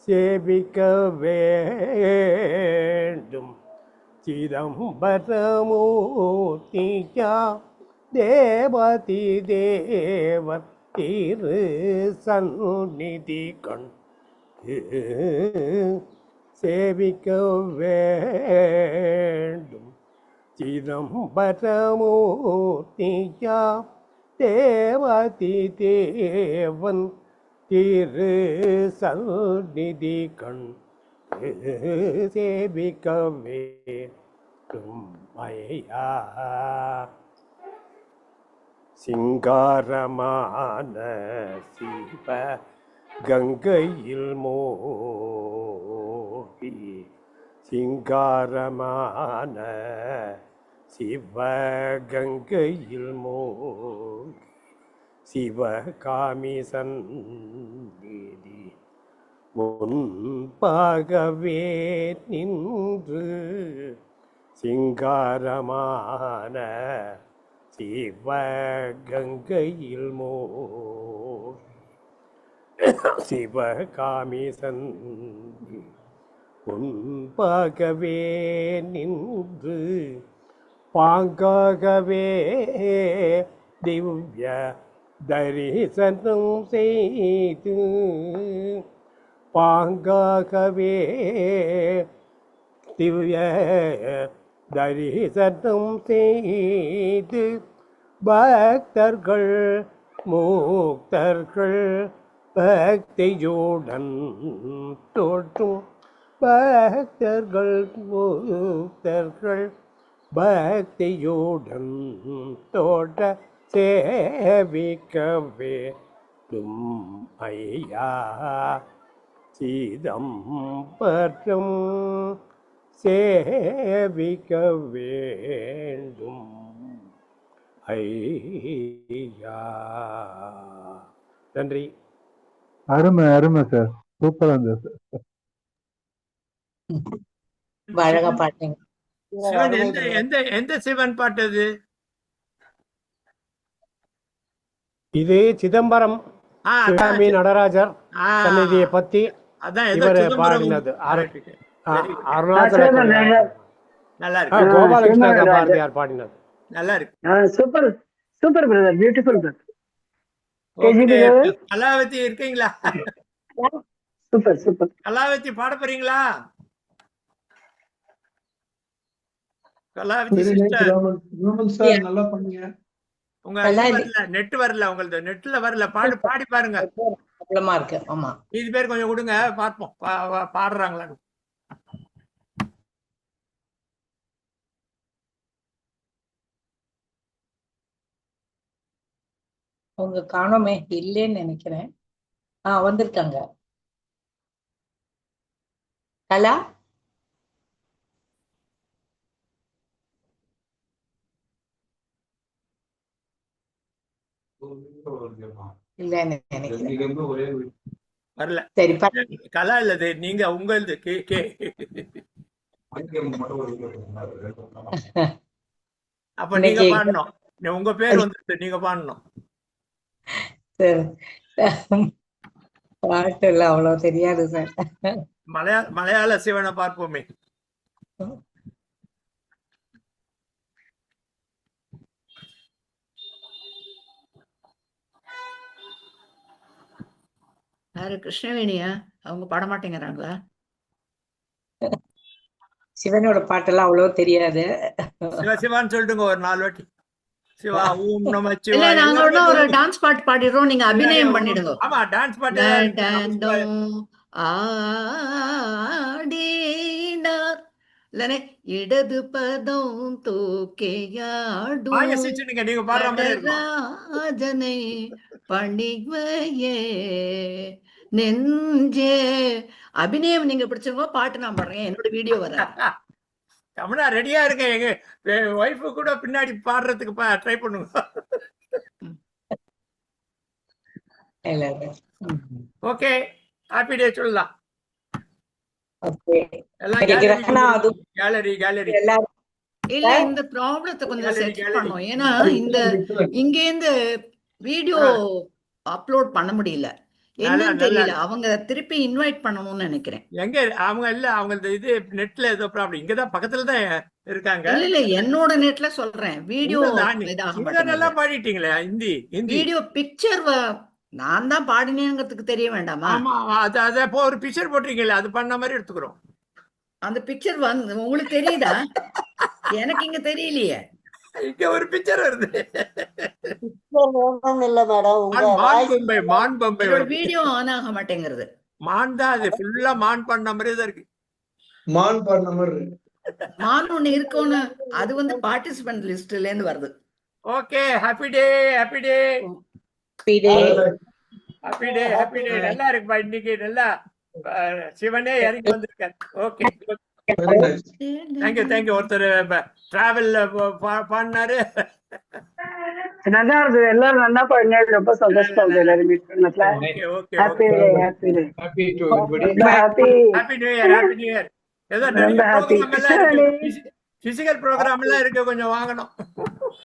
சேவிக்க வேண்டும் சிதம்பரமூர்த்தியா, தேவதி தேவர் திரு சந்நிதி கண்டு சேவிக்க வேண்டும் சிதம்பரமூர்த்தியா, தேவதி தேவன் திரு சந்நிதி கண்டு சேவிக்க வேண்டும் ஐயா, சிங்காரமான சிவ கங்கையில் மோகி, சிங்காரமான சிவ கங்கையில் மோகி, சிவகாமி சந்நிதி முன்பாகவே நின்று, சிங்காரமான சிவகங்கையில் மோகி, சிவகாமி சந்நிதி முன்பாகவே நின்று, பாங்காகவே திவ்ய தரிசனம் செய்து, பாங்காகவே திவ்ய தரிசனம் செய்து, பக்தர்கள் மூக்தர்கள் பக்தியுடன் தோற்றும், பக்தர்கள் மூக்தர்கள் பக்தியுடன் தோட்ட சேவிக்க வேண்டும் ஐயா சிதம்பரம், சேவிக்க வேண்டும் ஐயா. நன்றி. அருமை அருமை சார், சூப்பரா இருந்தது சார். அழகா பாட்டீங்க. எந்த சிவன் பாட்டு அது? இது சிதம்பரம் சிவகாமி நடராஜர் சந்நிதியை பத்தி இவர் பாடினது. அருணாச்சல கோபாலகிருஷ்ண பாரதியார் பாடினது. நல்லா இருக்கு. Super super brother, beautiful brother. Kalavathi இருக்கீங்களா? Super super. கலாவதி பாட போறீங்களா? கலாவதி சிஸ்டர் நல்லா பண்ணீங்க. உங்க நெட் வரல, உங்களது நெட்ல வரல. பாடி பாருங்க. ப்ராப்ளமா இருக்கு. ஆமா, இது பேர் கொஞ்சம் கொடுங்க பார்ப்போம் பாடுறாங்களா. அவங்க காணோமே, இல்லைன்னு நினைக்கிறேன். வந்திருக்காங்க. கலா இல்லன்னு நினைக்கிறேன். வரல. சரி கலா இல்லது நீங்க உங்களது கே அப்ப நீங்க பாடணும். உங்க பேர் வந்துட்டு நீங்க பாடணும். பாட்டு எல்லாம் அவ்வளவு தெரியாது சார். மலையாள சிவனை பார்ப்போமே. யாரு கிருஷ்ணவேணியா? அவங்க பாட மாட்டேங்கிறாங்களா? சிவனோட பாட்டெல்லாம் அவ்வளவு தெரியாது. சிவான்னு சொல்லிட்டுங்க ஒரு 4 வாட்டி. சிவா ஓம் நம இல்ல சிவா. நாங்க ஒரு டான்ஸ் பாட்டு பாடிடுறோம், நீங்க அபிநயம் பண்ணிடுங்க. ஆமா டான்ஸ் பாட்டு. ஆடினார் இல்லனே இடது பதம் தூக்கையாடும் நீங்க பாடுற மாதிரி இருக்கும். ராஜனை பணிவையே நெஞ்சே. அபிநயம் நீங்க பிடிச்சவங்க, பாட்டு நான் பாடுறேன், என்னோட வீடியோ வர. தமிழா ரெடியா இருக்கேன். எங்க ஒய்ஃபு கூட பின்னாடி பாடுறதுக்கு ட்ரை பண்ணுங்க. ஓகே, ஹாப்பி டே சொல்லலாம். இல்ல இந்த ப்ராப்ளத்தை கொஞ்சம் செட் பண்ணோம். ஏன்னா இந்த இங்க இருந்து வீடியோ அப்லோட் பண்ண முடியல, என்னன்னு தெரியல. அவங்க திருப்பி இன்வைட் பண்ணணும்னு நினைக்கிறேன். எங்க அவங்க இல்ல, அவங்க இது நெட்ல ஏதோ ப்ராப்ளம். இங்கதான் பக்கத்துல தான் இருக்காங்க. இல்ல என்னோட நெட்ல சொல்றேன். வீடியோ நல்லா பாடிட்டீங்களே ஹிந்தி. வீடியோ பிக்சர் நான் தான் பாடினேங்கிறதுக்கு தெரிய வேண்டாமா? ஆமா, அத ஒரு பிக்சர் போட்டிருக்கீங்களே, அது பண்ண மாதிரி எடுத்துக்கிறோம். அந்த பிக்சர் வந்து உங்களுக்கு தெரியுதா? எனக்கு இங்க தெரியலையே. இங்க ஒரு பிக்சர் வருது. இல்ல மேடம், மான் பொம்பை வீடியோ ஆன் ஆக மாட்டேங்கிறது. மான் தான் அது, ஃபுல்லா மான் பண்ண மாதிரியே தான் இருக்கு. மான் பண்ண மாதிரி மான் ஒண்ணு இருக்குன்னு அது வந்து பார்ட்டிசிபென்ட் லிஸ்ட்ல இருந்து வருது. Okay, happy day happy day happy day happy day happy day. நல்லா இருக்குப்பா இன்னைக்கு. நல்லா சிவனே இறங்கி வந்திருக்காரு. Okay, thank you. ஒருத்தர் டிராவல்ல பாடினாரு, நல்லா இருந்தது. எல்லாரும் நல்லா பாடினாரு. ரொம்ப சந்தோஷமா இருந்தது எல்லாரும் மீட் பண்ணதுல. Happy day happy day happy to everybody. Happy new year happy new year. ஏதோ நிறைய ப்ரோக்ராம் எல்லாம் இருக்கு, பிசிக்கல் ப்ரோக்ராம் எல்லாம் இருக்கு, கொஞ்சம் வாங்கணும்.